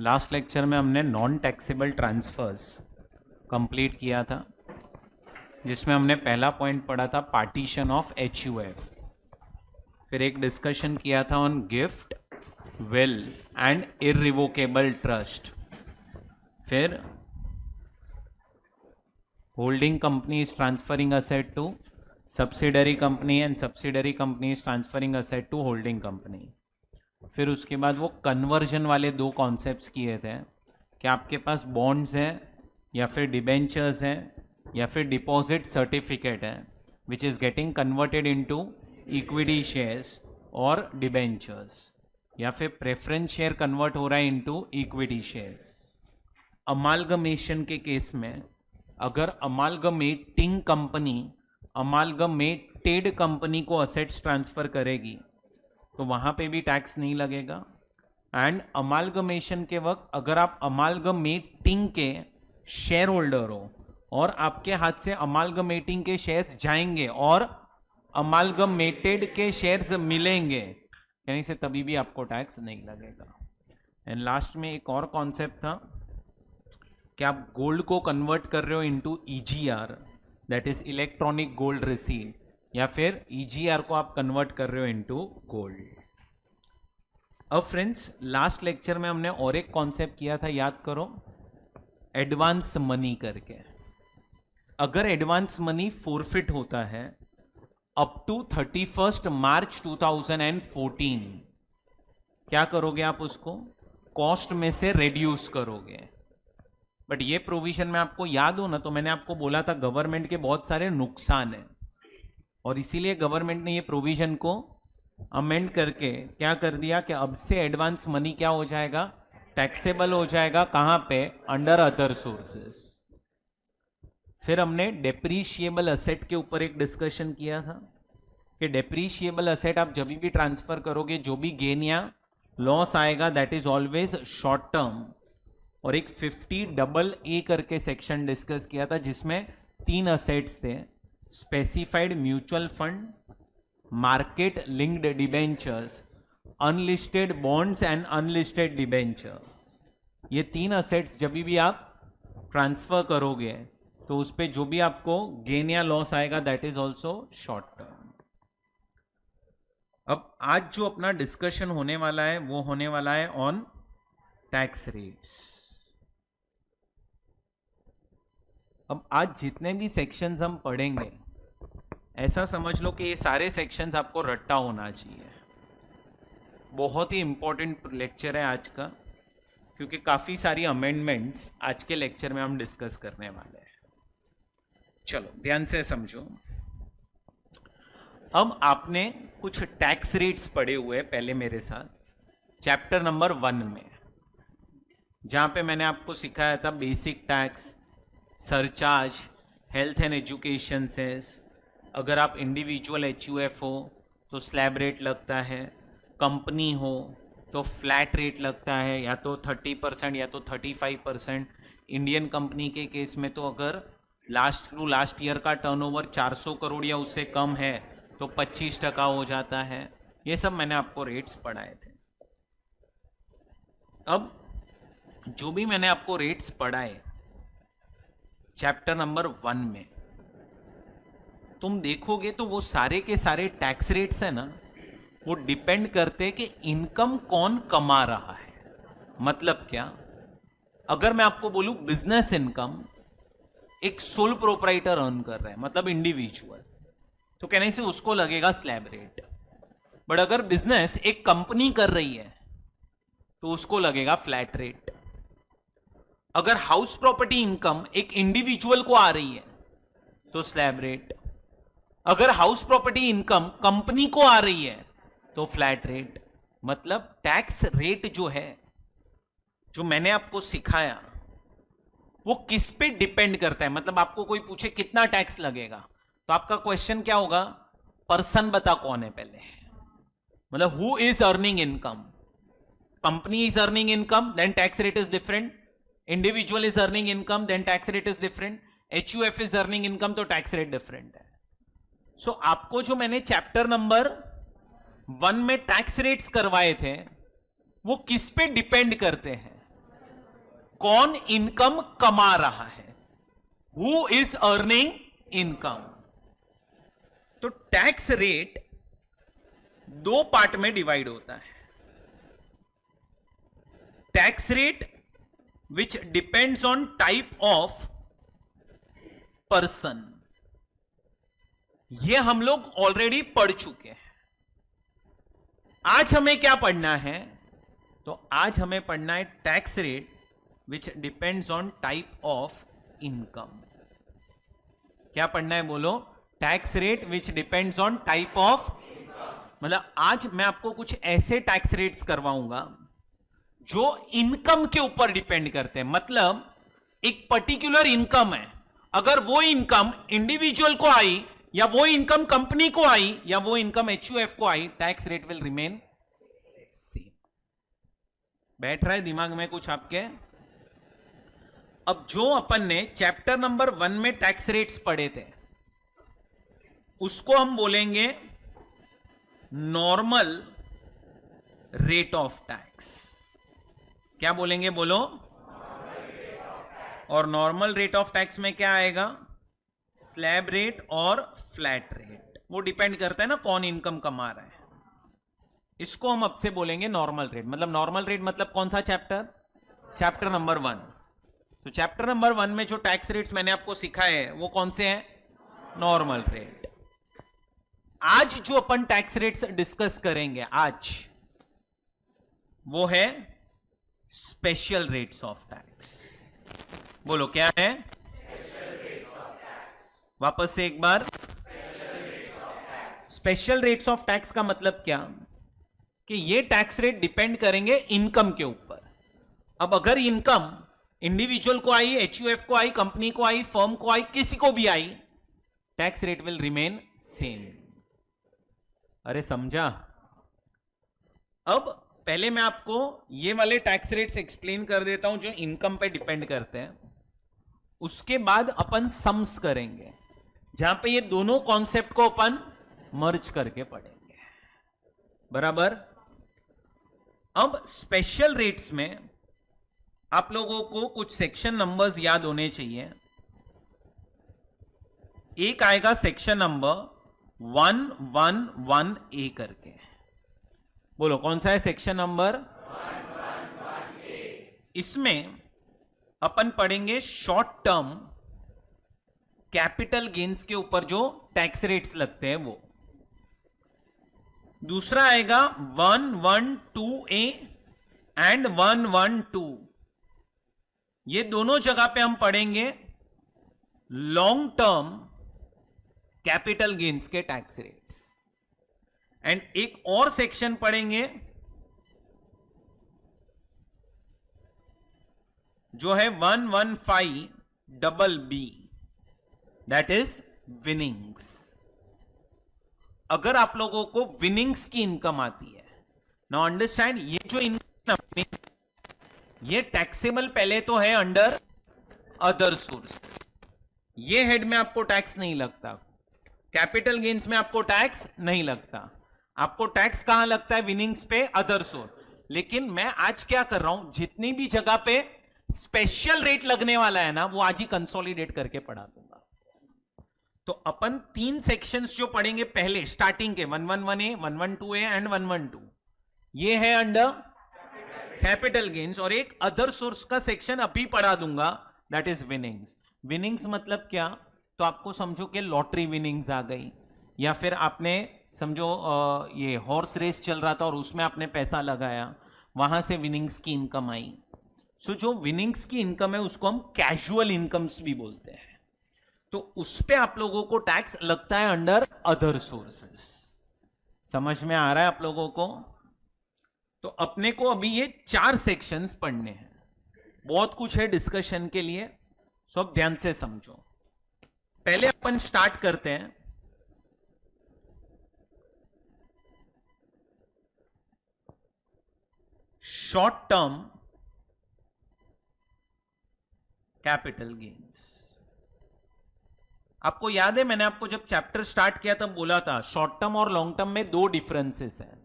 Last lecture में हमने non taxable transverse complete किया था, जिसमें हमने पहला पॉइंट पढ़ा था पार्टीशन ऑफ HUF। फिर एक डिस्कशन किया था on gift, will and irrevocable trust. फिर holding company is transferring asset to subsidiary company and subsidiary company is transferring asset to holding company. फिर उसके बाद वो कन्वर्जन वाले दो कॉन्सेप्ट्स किए थे कि आपके पास बॉन्ड्स हैं या फिर डिबेंचर्स हैं या फिर डिपॉजिट सर्टिफिकेट है which is getting converted into equity shares और डिबेंचर्स, या फिर प्रेफरेंस शेयर कन्वर्ट हो रहा है इनटू इक्विटी शेयर्स। अमालगमेशन के केस में अगर अमालगमेटिंग कंपनी अमालगमेटेड कंपनी को असेट्स ट्रांसफर करेगी तो वहां पे भी टैक्स नहीं लगेगा। एंड अमालगमेशन के वक्त अगर आप अमालगमेटिंग के शेयर होल्डर हो और आपके हाथ से अमालगमेटिंग के शेयर्स जाएंगे और अमालगमेटेड के शेयर्स मिलेंगे, यानी से तभी भी आपको टैक्स नहीं लगेगा। एंड लास्ट में एक और कॉन्सेप्ट था कि आप गोल्ड को कन्वर्ट कर रहे हो into EGR, that is electronic gold receipt, या फिर EGR को आप कन्वर्ट कर रहे हो इनटू गोल्ड। अब फ्रेंड्स, लास्ट लेक्चर में हमने और एक कॉन्सेप्ट किया था, याद करो, एडवांस मनी करके। अगर एडवांस मनी फोरफिट होता है अप टू 31 मार्च 2014, क्या करोगे आप? उसको कॉस्ट में से रिड्यूस करोगे। बट ये प्रोविजन में आपको याद हो ना, तो मैंने आपको बोला था गवर्नमेंट के बहुत सारे नुकसान हैं और इसीलिए गवर्नमेंट ने ये प्रोविजन को अमेंड करके क्या कर दिया कि अब से एडवांस मनी क्या हो जाएगा? टैक्सेबल हो जाएगा। कहां पे? Under other sources. फिर हमने डेप्रीशिएबल असेट के ऊपर एक डिस्कशन किया था कि डेप्रीशिएबल असेट आप जब भी ट्रांसफर करोगे, जो भी गेन या लॉस आएगा that is always short term. और एक 50AA करके सेक्शन डिस्कस किया था जिसमें 3 असेट्स थे, specified mutual fund, market linked debentures, unlisted bonds and unlisted debenture. ये 3 असेट्स जब भी आप ट्रांसफर करोगे तो उस पर जो भी आपको गेन या लॉस आएगा that is also short term. अब आज जो अपना डिस्कशन होने वाला है वो होने वाला है ऑन टैक्स रेट्स। अब आज जितने भी सेक्शंस हम पढ़ेंगे, ऐसा समझ लो कि ये सारे सेक्शंस आपको रट्टा होना चाहिए। बहुत ही इंपॉर्टेंट लेक्चर है आज का, क्योंकि काफ़ी सारी अमेंडमेंट्स आज के लेक्चर में हम डिस्कस करने वाले हैं। चलो ध्यान से समझो। अब आपने कुछ टैक्स रेट्स पढ़े हुए पहले मेरे साथ चैप्टर नंबर 1 में, जहाँ पे मैंने आपको सिखाया था basic tax, surcharge, health and education cess. अगर आप इंडिविजुअल HUF हो तो स्लैब रेट लगता है, कंपनी हो तो फ्लैट रेट लगता है, या तो 30% या तो 35%। इंडियन कंपनी के केस में तो अगर लास्ट टू लास्ट ईयर का टर्नओवर 400 करोड़ या उससे कम है तो 25% हो जाता है। ये सब मैंने आपको रेट्स पढ़ाए थे। अब जो भी मैंने आपको रेट्स पढ़ाए चैप्टर नंबर 1 में, तुम देखोगे तो वो सारे के सारे टैक्स रेट्स है ना, वो डिपेंड करते कि इनकम कौन कमा रहा है। मतलब क्या? अगर मैं आपको बोलूं बिजनेस इनकम एक सोल प्रोप्राइटर अर्न कर रहा है, मतलब इंडिविजुअल, तो कहने से उसको लगेगा स्लैब रेट। बट अगर बिजनेस एक कंपनी कर रही है तो उसको लगेगा फ्लैट रेट। अगर हाउस प्रॉपर्टी इनकम एक इंडिविजुअल को आ रही है तो स्लैब रेट। अगर हाउस प्रॉपर्टी इनकम कंपनी को आ रही है तो फ्लैट रेट। मतलब टैक्स रेट जो है, जो मैंने आपको सिखाया, वो किस पे डिपेंड करता है। मतलब आपको कोई पूछे कितना टैक्स लगेगा तो आपका क्वेश्चन क्या होगा? पर्सन बता कौन है पहले, मतलब who is earning income. Company is earning income, then tax rate is different. Individual is earning income, then tax rate is different. HUF is earning income, तो टैक्स रेट डिफरेंट है। So आपको जो मैंने चैप्टर नंबर 1 में tax rates करवाए थे वो किस पे डिपेंड करते हैं? कौन इनकम कमा रहा है, हु इज अर्निंग इनकम। तो टैक्स रेट दो पार्ट में डिवाइड होता है। Tax rate which depends on type of person, ये हम लोग ऑलरेडी पढ़ चुके हैं। आज हमें क्या पढ़ना है, तो आज हमें पढ़ना है tax rate which depends on type of income. क्या पढ़ना है बोलो, tax rate which depends on type of, मतलब आज मैं आपको कुछ ऐसे टैक्स रेट्स करवाऊंगा जो इनकम के ऊपर डिपेंड करते हैं। मतलब एक पर्टिकुलर इनकम है, अगर वो इनकम इंडिविजुअल को आई या वो इनकम कंपनी को आई या वो इनकम एचयूएफ को आई, tax rate will remain same. बैठ रहा है दिमाग में कुछ आपके। अब जो अपन ने चैप्टर नंबर 1 में टैक्स रेट्स पढ़े थे उसको हम बोलेंगे नॉर्मल रेट ऑफ टैक्स। क्या बोलेंगे बोलो, और नॉर्मल रेट ऑफ टैक्स में क्या आएगा, स्लैब रेट और फ्लैट रेट। वो डिपेंड करता है ना कौन इनकम कमा रहा है। इसको हम अब से बोलेंगे नॉर्मल रेट। मतलब नॉर्मल रेट मतलब कौन सा चैप्टर, चैप्टर नंबर 1। तो चैप्टर नंबर 1 में जो टैक्स रेट्स मैंने आपको सिखाए हैं वो कौन से हैं, नॉर्मल रेट। आज जो अपन टैक्स रेट्स डिस्कस करेंगे आज, वो है स्पेशल रेट्स ऑफ टैक्स। बोलो क्या है, वापस से एक बार, स्पेशल रेट्स ऑफ टैक्स का मतलब क्या कि ये टैक्स रेट डिपेंड करेंगे इनकम के ऊपर। अब अगर इनकम इंडिविजुअल को आई, एचयूएफ को आई, कंपनी को आई, फर्म को आई, किसी को भी आई, tax rate will remain same. अरे समझा। अब पहले मैं आपको ये वाले टैक्स रेट्स एक्सप्लेन कर देता हूं जो इनकम पे डिपेंड करते हैं। उसके बाद अपन सम्स करेंगे जहां पे ये दोनों कॉन्सेप्ट को अपन मर्ज करके पढ़ेंगे, बराबर। अब स्पेशल रेट्स में आप लोगों को कुछ सेक्शन नंबर्स याद होने चाहिए। एक आएगा सेक्शन नंबर 111A करके। बोलो कौन सा है सेक्शन नंबर 111A। इसमें अपन पढ़ेंगे शॉर्ट टर्म कैपिटल गेन्स के ऊपर जो टैक्स रेट्स लगते हैं वो। दूसरा आएगा 112A एंड 112। ये दोनों जगह पे हम पढ़ेंगे लॉन्ग टर्म कैपिटल गेन्स के टैक्स रेट्स। एंड एक और सेक्शन पढ़ेंगे जो है 115BB, दैट इज विनिंग्स। अगर आप लोगों को विनिंग्स की इनकम आती है, नाउ अंडरस्टैंड, ये जो इनकम, ये टैक्सेबल पहले तो है अंडर अदर सोर्स। ये हेड में आपको टैक्स नहीं लगता, कैपिटल गेन्स में आपको टैक्स नहीं लगता। आपको टैक्स कहां लगता है, विनिंग्स पे, अदर सोर्स। लेकिन मैं आज क्या कर रहा हूं, जितनी भी जगह पे स्पेशल रेट लगने वाला है ना, वो आज ही कंसोलिडेट करके पढ़ा दूंगा। तो अपन 3 सेक्शंस जो पढ़ेंगे पहले स्टार्टिंग के 111A, 112A एंड 112, ये है अंडर कैपिटल गेन्स। और एक अदर सोर्स का सेक्शन अभी पढ़ा दूंगा, दैट इज विनिंग्स। विनिंग्स मतलब क्या, तो आपको समझो कि लॉटरी विनिंग्स आ गई, या फिर आपने समझो ये हॉर्स रेस चल रहा था और उसमें आपने पैसा लगाया, वहां से विनिंग्स की इनकम आई। सो जो विनिंग्स की इनकम है उसको हम कैजुअल इनकम्स भी बोलते हैं। तो उस पे आप लोगों को टैक्स लगता है अंडर अदर सोर्सेस। समझ में आ रहा है आप लोगों को। तो अपने को अभी ये 4 सेक्शंस पढ़ने हैं, बहुत कुछ है डिस्कशन के लिए, सब ध्यान से समझो। पहले अपन स्टार्ट करते हैं शॉर्ट टर्म कैपिटल गेन्स। आपको याद है मैंने आपको जब चैप्टर स्टार्ट किया तब बोला था शॉर्ट टर्म और लॉन्ग टर्म में 2 डिफरेंसेस हैं।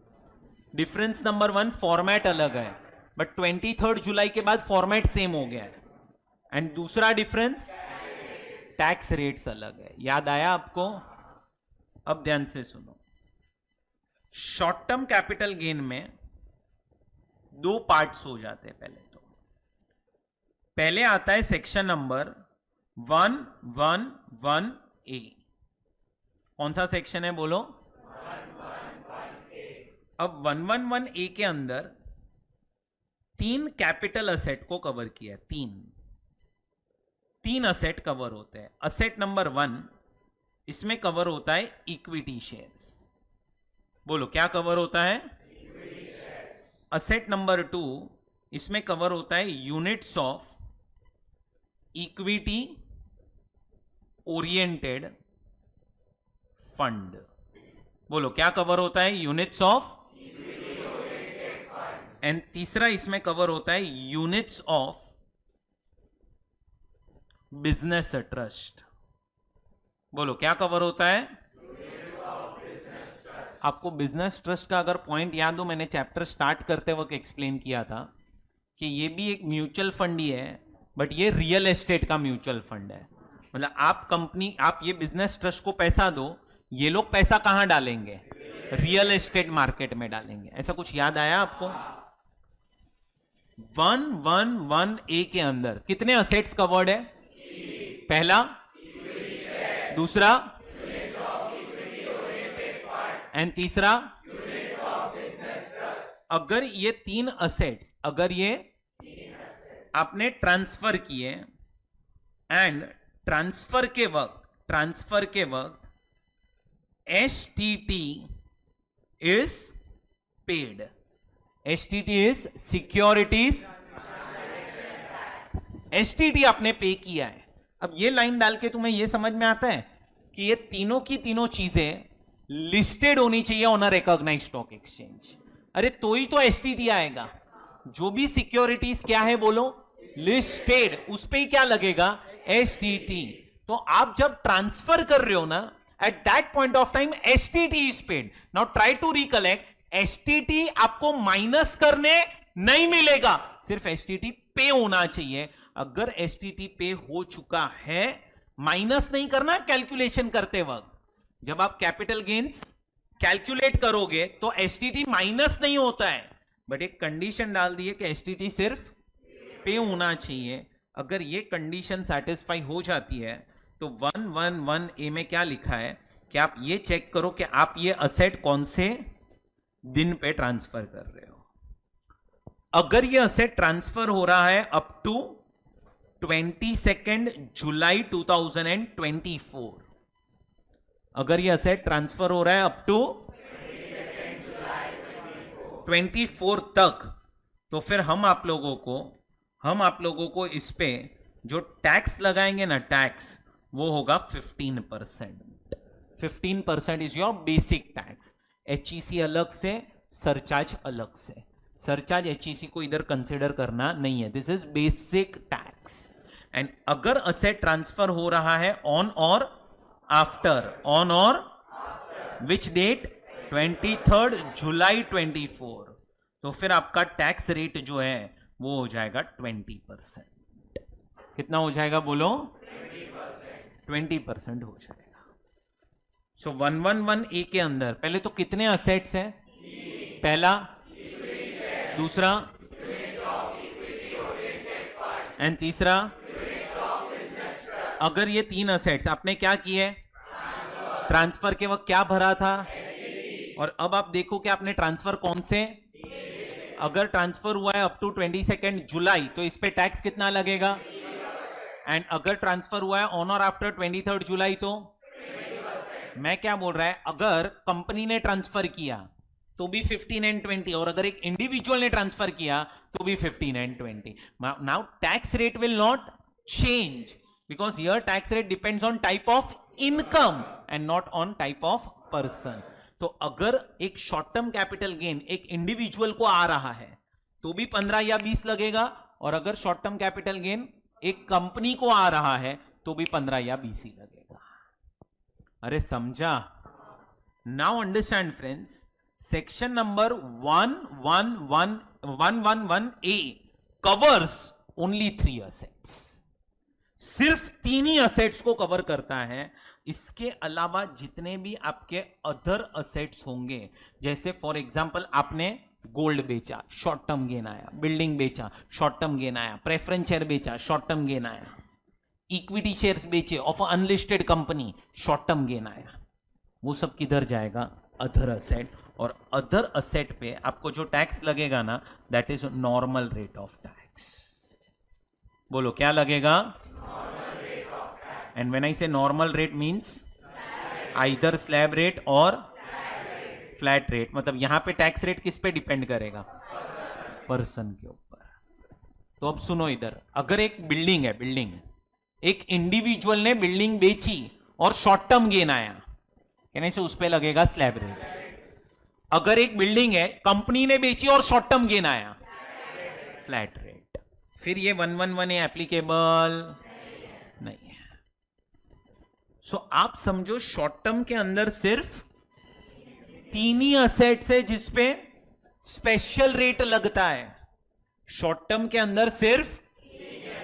डिफरेंस नंबर 1, फॉर्मेट अलग है। बट 23 जुलाई के बाद फॉर्मेट सेम हो गया है। एंड दूसरा डिफरेंस, टैक्स रेट्स अलग है। याद आया आपको? अब ध्यान से सुनो। शॉर्ट टर्म कैपिटल गेन में दो पार्ट्स हो जाते हैं। पहले आता है सेक्शन नंबर 111A। कौन सा सेक्शन है बोलो? 111A। अब 111A के अंदर 3 कैपिटल असेट को कवर किया है। तीन असेट कवर होते हैं। असेट नंबर 1, इसमें कवर होता है इक्विटी शेयर्स। बोलो क्या कवर होता है? असेट नंबर 2, इसमें कवर होता है units of equity oriented fund. बोलो क्या कवर होता है? Units of equity oriented fund. And तीसरा इसमें कवर होता है यूनिट्स ऑफ बिजनेस ट्रस्ट। बोलो क्या कवर होता है? आपको बिजनेस ट्रस्ट का अगर पॉइंट याद हो, मैंने चैप्टर स्टार्ट करते वक्त एक्सप्लेन किया था कि ये भी एक म्यूचुअल फंड ही है, बट ये रियल एस्टेट का म्यूचुअल फंड है। मतलब आप ये बिजनेस ट्रस्ट को पैसा दो, ये लोग पैसा कहां डालेंगे? रियल एस्टेट मार्केट में डालेंगे। ऐसा कुछ याद आया आपको? 111A के अंदर कितने असेट्स कवर्ड है? पहला, दूसरा एंड तीसरा। अगर ये 3 असेट्स, अगर ये आपने ट्रांसफर किए एंड ट्रांसफर के वक्त STT is paid. STT is securities. STT आपने पे किया है। अब ये लाइन डाल के तुम्हें ये समझ में आता है कि ये तीनों की तीनों चीजें लिस्टेड होनी चाहिए on a recognised stock exchange. अरे तो ही तो STT आएगा। जो भी सिक्योरिटीज क्या है बोलो? लिस्टेड। उस पे ही क्या लगेगा? STT। तो आप जब ट्रांसफर कर रहे हो ना, at that point of time STT is paid. Now try to recollect, STT आपको माइनस करने नहीं मिलेगा, सिर्फ STT पे होना चाहिए। अगर STT पे हो चुका है, माइनस नहीं करना कैलकुलेशन करते वक्त। जब आप कैपिटल गेन्स कैलकुलेट करोगे तो STT माइनस नहीं होता है, बट एक कंडीशन डाल दी है कि STT सिर्फ पे होना चाहिए। अगर ये कंडीशन सेटिस्फाई हो जाती है तो 111A में क्या लिखा है कि आप ये चेक करो कि आप ये असेट कौन से दिन पे ट्रांसफर कर रहे हो। अगर ये असेट ट्रांसफर हो रहा है अप टू 22 जुलाई 2024, अगर ये असेट ट्रांसफर हो रहा है अप टू 24 तक, तो फिर हम आप लोगों को इस पे जो टैक्स लगाएंगे ना, टैक्स वो होगा 15%। 15% is your basic tax. HEC अलग से, सरचार्ज अलग से। सरचार्ज HEC को इधर कंसिडर करना नहीं है। This is basic tax. And अगर असेट ट्रांसफर हो रहा है ऑन और विच डेट? 23 जुलाई 24, तो फिर आपका टैक्स रेट जो है वो हो जाएगा 20%। कितना हो जाएगा बोलो? 20% हो जाएगा। सो 111A के अंदर पहले तो कितने असेट्स हैं? पहला, दूसरा एंड तीसरा। अगर ये 3 असेट्स आपने क्या किए? ट्रांसफर के वक्त क्या भरा था? और अब आप देखो कि आपने ट्रांसफर कौन से? अगर ट्रांसफर हुआ है अप टू 22 जुलाई तो इस पे टैक्स कितना लगेगा? एंड अगर ट्रांसफर हुआ है ऑन और आफ्टर 23 जुलाई तो? मैं क्या बोल रहा है, अगर कंपनी ने ट्रांसफर किया तो भी 15 एंड 20, और अगर एक इंडिविजुअल ने ट्रांसफर किया तो भी 15 and 20। Now tax rate will not change because your tax rate depends on type of income and not on type of person. तो अगर एक शॉर्ट टर्म कैपिटल गेन एक इंडिविजुअल को आ रहा है तो भी 15 या 20 लगेगा, और अगर शॉर्ट टर्म कैपिटल गेन एक कंपनी को आ रहा है तो भी 15 या 20 ही लगेगा। अरे समझा? Now understand friends, section number 111A covers only 3 assets, सिर्फ 3 ही असेट्स को कवर करता है। इसके अलावा जितने भी आपके अदर असेट्स होंगे, जैसे फॉर एग्जांपल आपने गोल्ड बेचा, शॉर्ट टर्म गेन आया, बिल्डिंग बेचा, शॉर्ट टर्म गेन आया, प्रेफरेंस शेयर बेचा, शॉर्ट टर्म गेन आया, इक्विटी शेयर्स बेचे of unlisted company, short term gain आया, वो सब किधर जाएगा? Other asset. और अदर असेट पे आपको जो टैक्स लगेगा ना, that is normal rate of tax. बोलो क्या लगेगा? एंड व्हेन आई से normal rate means either slab rate और फ्लैट रेट। मतलब यहां पे टैक्स रेट किस पे डिपेंड करेगा? पर्सन के ऊपर। तो अब सुनो इधर, अगर एक बिल्डिंग है, बिल्डिंग एक इंडिविजुअल ने बिल्डिंग बेची और शॉर्ट टर्म गेन आया, कहने से उस पे लगेगा स्लैब रेट्स। अगर एक बिल्डिंग है, कंपनी ने बेची और शॉर्ट टर्म गेन आया, फ्लैट रेट। फिर ये 111 एप्लीकेबल नहीं है। सो आप समझो शॉर्ट टर्म के अंदर सिर्फ 3 ही असेट्स है जिसपे स्पेशल रेट लगता है। शॉर्ट टर्म के अंदर सिर्फ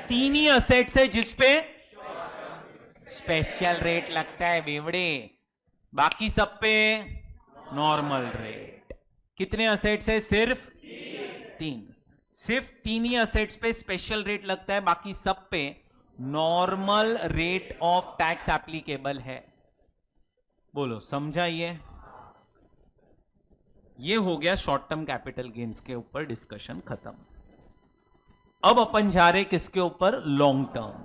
3 ही असेट्स है जिसपे स्पेशल रेट लगता है बेवड़े, बाकी सब पे नॉर्मल रेट। कितने असेट्स है? सिर्फ 3। सिर्फ 3 ही असेट्स पे स्पेशल रेट लगता है, बाकी सब पे normal rate of tax applicable है। बोलो समझा? ये हो गया शॉर्ट टर्म कैपिटल गेन्स के ऊपर डिस्कशन खत्म। अब अपन जा रहे किसके ऊपर? Long term.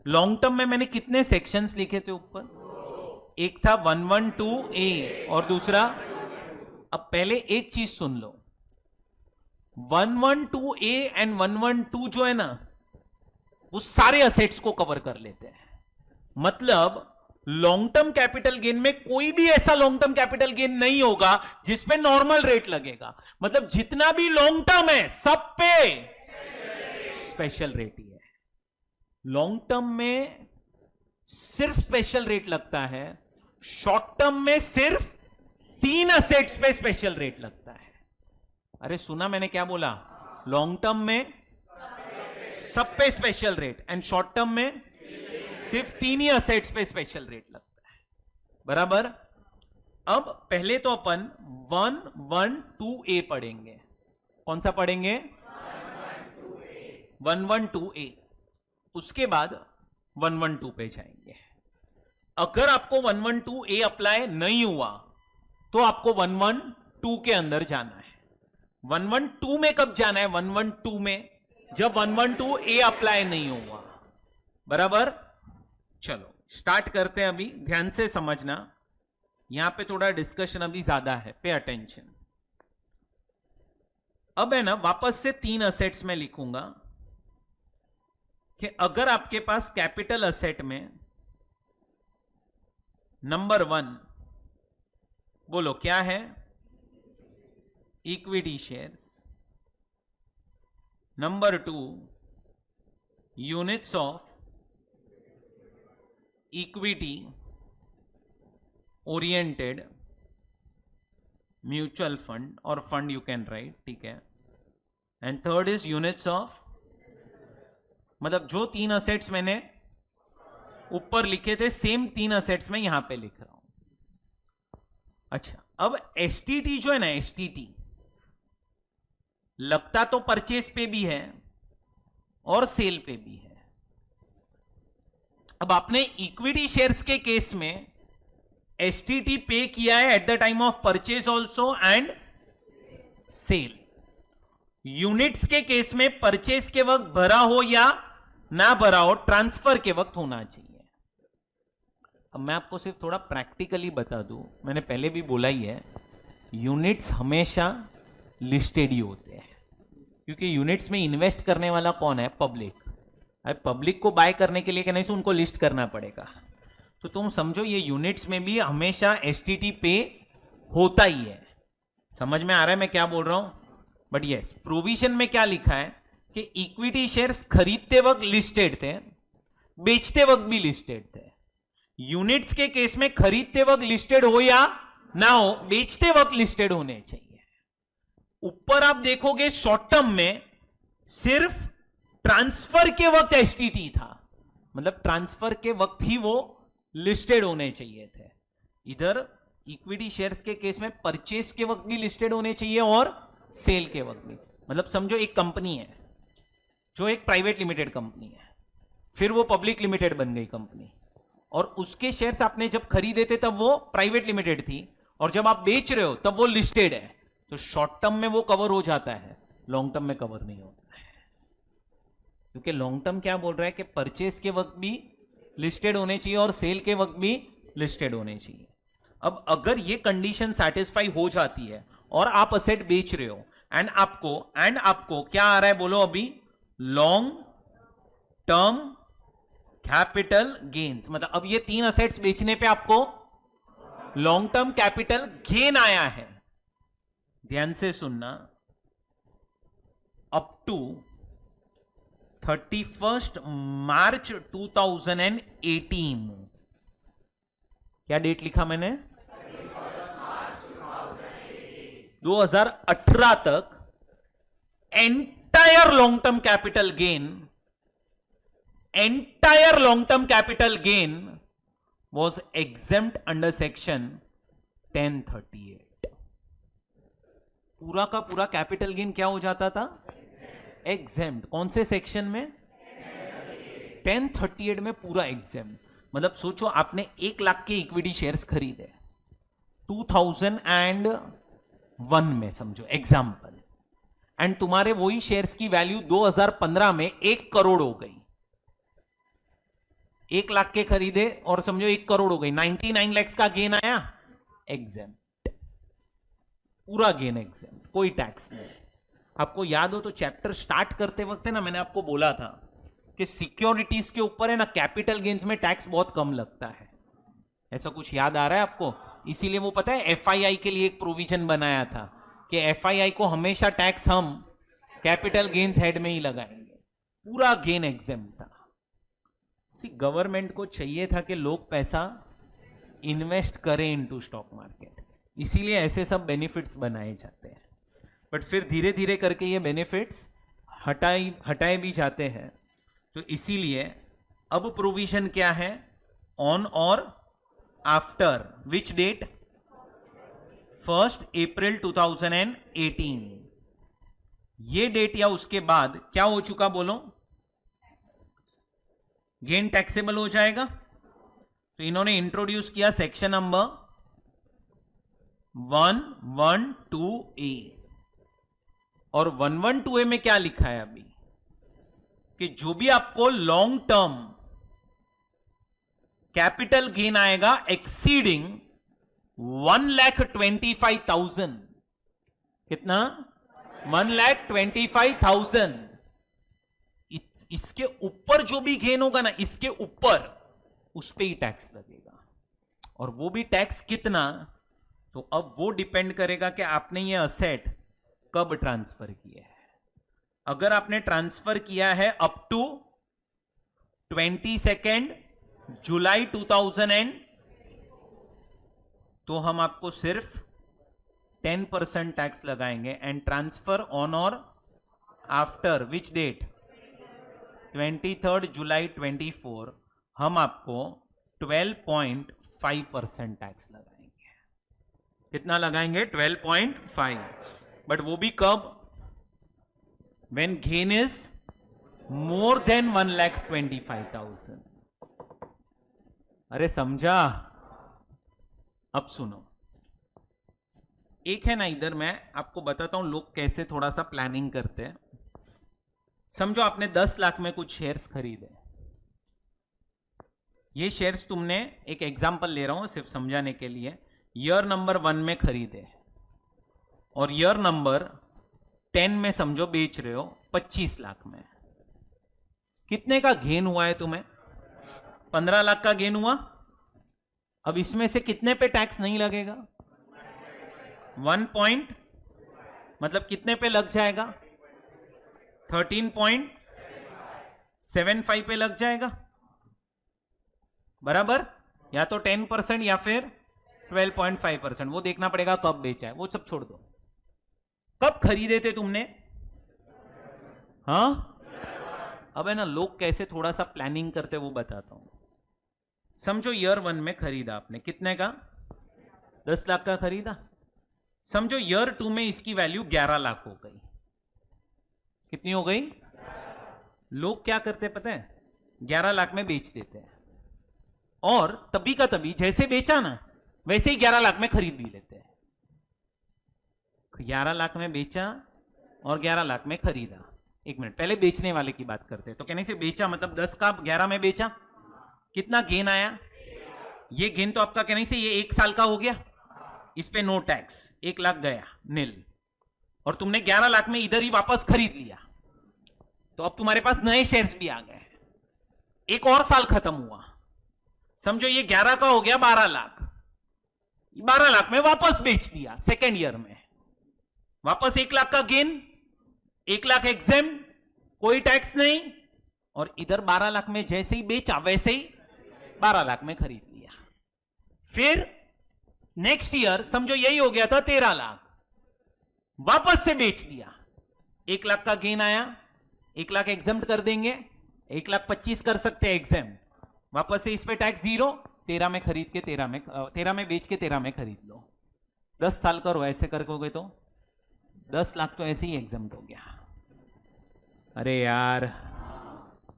लॉन्ग टर्म में मैंने कितने सेक्शंस लिखे थे ऊपर? एक था 112A और दूसरा, अब पहले एक चीज सुन लो, 112A एंड 112 जो है ना, वो सारे असेट्स को कवर कर लेते हैं। मतलब लॉन्ग टर्म कैपिटल गेन में कोई भी ऐसा लॉन्ग टर्म कैपिटल गेन नहीं होगा जिसपे नॉर्मल रेट लगेगा। मतलब जितना भी लॉन्ग टर्म है सब पे स्पेशल रेट ही है। लॉन्ग टर्म में सिर्फ स्पेशल रेट लगता है, शॉर्ट टर्म में सिर्फ 3 असेट्स पे स्पेशल रेट लगता है। अरे सुना मैंने क्या बोला? लॉन्ग टर्म में सब पे special rate and short term में सिर्फ 3 ही असेट्स पे स्पेशल रेट लगता है। बराबर। अब पहले तो अपन 112A पढ़ेंगे। कौन सा पढ़ेंगे? 112A। उसके बाद 112 पे जाएंगे। अगर आपको 112A अप्लाई नहीं हुआ तो आपको 112 के अंदर जाना है। 112 में कब जाना है? 112 में जब 112A अप्लाई नहीं हुआ। बराबर। चलो स्टार्ट करते हैं। अभी ध्यान से समझना, यहां पे थोड़ा डिस्कशन अभी ज्यादा है, पे अटेंशन। अब है ना, वापस से 3 असेट्स में लिखूंगा कि अगर आपके पास कैपिटल असेट में नंबर 1, बोलो क्या है? Equity shares. Number 2, units of equity oriented mutual fund और फंड यू कैन राइट, ठीक है। And third is units of, मतलब जो 3 असेट्स मैंने ऊपर लिखे थे सेम 3 असेट्स में यहां पे लिख रहा हूं। अच्छा, अब एसटीटी जो है ना, एसटीटी लगता तो परचेज पे भी है और सेल पे भी है। अब आपने इक्विटी शेयर्स के केस में एसटीटी पे किया है at the time of purchase also and sale. Units के केस में परचेज के वक्त भरा हो या ना भरा हो, ट्रांसफर के वक्त होना चाहिए। अब मैं आपको सिर्फ थोड़ा प्रैक्टिकली बता दूं, मैंने पहले भी बोला ही है, यूनिट्स हमेशा लिस्टेड ही होते हैं, क्योंकि यूनिट्स में इन्वेस्ट करने वाला कौन है? पब्लिक। अब पब्लिक को बाय करने के लिए क्या नहीं से उनको लिस्ट करना पड़ेगा। तो तुम समझो ये यूनिट्स में भी हमेशा एसटीटी पे होता ही है। समझ में आ रहा है मैं क्या बोल रहा हूं? बट यस, प्रोविजन में क्या लिखा है कि इक्विटी शेयर्स खरीदते वक्त लिस्टेड थे, बेचते वक्त भी लिस्टेड थे। यूनिट्स के केस में खरीदते वक्त लिस्टेड हो या नाउ बेचते वक्त लिस्टेड होने चाहिए। ऊपर आप देखोगे शॉर्ट टर्म में सिर्फ ट्रांसफर के वक्त एसटीटी था, मतलब ट्रांसफर के वक्त ही वो लिस्टेड होने चाहिए थे। इधर इक्विटी शेयर्स के केस में परचेस के वक्त भी लिस्टेड होने चाहिए और सेल के वक्त भी। मतलब समझो एक कंपनी है जो एक प्राइवेट लिमिटेड कंपनी है, फिर वो पब्लिक लिमिटेड बन गई कंपनी, और उसके शेयर्स आपने जब खरीदे थे तब वो प्राइवेट लिमिटेड थी, और जब आप बेच रहे हो तब वो लिस्टेड है। तो शॉर्ट टर्म में वो कवर हो जाता है, लॉन्ग टर्म में कवर नहीं होता है, क्योंकि लॉन्ग टर्म क्या बोल रहा है कि परचेस के वक्त भी लिस्टेड होने चाहिए और सेल के वक्त भी लिस्टेड होने चाहिए। अब अगर ये कंडीशन सेटिस्फाई हो जाती है और आप असेट बेच रहे हो एंड आपको क्या आ रहा है बोलो अभी, लॉन्ग टर्म कैपिटल गेन्स, मतलब अब ये 3 असेट्स बेचने पे आपको लॉन्ग टर्म कैपिटल गेन आया है। ध्यान से सुनना, अप टू 31 मार्च 2018, क्या डेट लिखा मैंने, 2018 तक entire long term capital gain was exempt under section 1038। पूरा का पूरा कैपिटल गेन क्या हो जाता था, एग्जेम्प्ट। कौन से सेक्शन में, 1038 में पूरा एग्जेम्प्ट। मतलब सोचो आपने 1 लाख के इक्विटी शेयर्स खरीदे 2001 में, समझो एग्जाम्पल, एंड तुम्हारे वही शेयर्स की वैल्यू 2015 में 1 करोड़ हो गई। 1 लाख के खरीदे और समझो 1 करोड़ हो गई, 99 लाख का गेन आया, एग्जेम्प्ट, पूरा गेन एग्जेम्प्ट, कोई टैक्स नहीं। आपको याद हो तो चैप्टर स्टार्ट करते वक्त है ना, मैंने आपको बोला था कि सिक्योरिटीज के ऊपर है ना कैपिटल गेन्स में टैक्स बहुत कम लगता है। ऐसा कुछ याद आ रहा है आपको? इसीलिए वो पता है एफआईआई के लिए एक प्रोविजन बनाया था कि एफआईआई को हमेशा टैक्स हम कैपिटल गेन्स हेड में ही लगाएंगे, पूरा गेन एग्जेम्प्ट था। गवर्नमेंट को चाहिए था कि लोग पैसा इन्वेस्ट करें इनटू स्टॉक मार्केट, इसीलिए ऐसे सब बेनिफिट्स बनाए जाते हैं। बट फिर धीरे धीरे करके ये बेनिफिट्स हटाए भी जाते हैं। तो इसीलिए अब प्रोविजन क्या है, ऑन और आफ्टर विच डेट, 1 अप्रैल 2018, ये डेट या उसके बाद क्या हो चुका बोलो, गेन टैक्सेबल हो जाएगा। तो इन्होंने इंट्रोड्यूस किया सेक्शन नंबर 112A, और 112A में क्या लिखा है अभी कि जो भी आपको लॉन्ग टर्म कैपिटल गेन आएगा एक्सीडिंग 1,25,000, कितना, 1,25,000, इसके ऊपर जो भी गेन होगा ना, इसके ऊपर उस पे ही टैक्स लगेगा। और वो भी टैक्स कितना, तो अब वो डिपेंड करेगा कि आपने ये असेट कब ट्रांसफर किया है। अगर आपने ट्रांसफर किया है अप टू 22 जुलाई 2000 तो हम आपको सिर्फ 10% टैक्स लगाएंगे, एंड ट्रांसफर ऑन और आफ्टर विच डेट, 23 जुलाई 24, हम आपको 12.5% टैक्स लगाएंगे। कितना लगाएंगे, 12.5। बट वो भी कब, when gain is more than 1,25,000। अरे समझा? अब सुनो, एक है ना, इधर मैं आपको बताता हूं लोग कैसे थोड़ा सा प्लानिंग करते हैं। समझो आपने 10 लाख में कुछ शेयर्स खरीदे, ये शेयर्स तुमने, एक एग्जांपल ले रहा हूं सिर्फ समझाने के लिए, ईयर नंबर 1 में खरीदे और ईयर नंबर 10 में समझो बेच रहे हो 25 लाख में। कितने का गेन हुआ है तुम्हें, 15 लाख का गेन हुआ। अब इसमें से कितने पे टैक्स नहीं लगेगा, 1 पॉइंट, मतलब कितने पे लग जाएगा, 13.75 पे लग जाएगा, बराबर, या तो 10% या फिर 12.5%। वो देखना पड़ेगा कब बेचा है, वो सब छोड़ दो। कब खरीदे थे तुमने? हाँ, अब है ना, लोग कैसे थोड़ा सा प्लानिंग करते वो बताता हूं। समझो ईयर 1 में खरीदा आपने, कितने का? 10 लाख का खरीदा। समझो ईयर 2 में इसकी वैल्यू 11 लाख हो गई। कितनी हो गई? लोग क्या करते पता है, 11 लाख में बेच देते हैं, और तभी का तभी जैसे बेचा ना वैसे ही 11 लाख में खरीद भी लेते हैं। 11 लाख में बेचा और 11 लाख में खरीदा। एक मिनट, पहले बेचने वाले की बात करते हैं। तो कहने से बेचा मतलब 10 का 11 में बेचा, कितना गेन आया? ये गेन तो आपका कहने से ये 1 साल का हो गया, इस पे नो टैक्स, 1 लाख गया नील, और तुमने 11 लाख में इधर ही वापस खरीद लिया, तो अब तुम्हारे पास नए शेयर्स भी आ गए। एक और साल खत्म हुआ, समझो ये 11 का हो गया 12 लाख, 12 लाख में वापस बेच दिया सेकेंड ईयर में, वापस 1 लाख का गेन, 1 लाख एग्जेम, कोई टैक्स नहीं, और इधर 12 लाख में जैसे ही बेचा वैसे ही 12 लाख में खरीद लिया। फिर नेक्स्ट ईयर समझो यही हो गया था 13 लाख, वापस से बेच दिया, 1 लाख का गेन आया, 1 लाख एग्जाम कर देंगे, 1,25,000 कर सकते हैं एग्जाम, वापस से इस पे टैक्स 0, 13 में खरीद के 13 में बेच के 13 में खरीद लो। 10 साल करो, ऐसे करके तो 10 लाख तो ऐसे ही एग्जाम हो गया। अरे यार,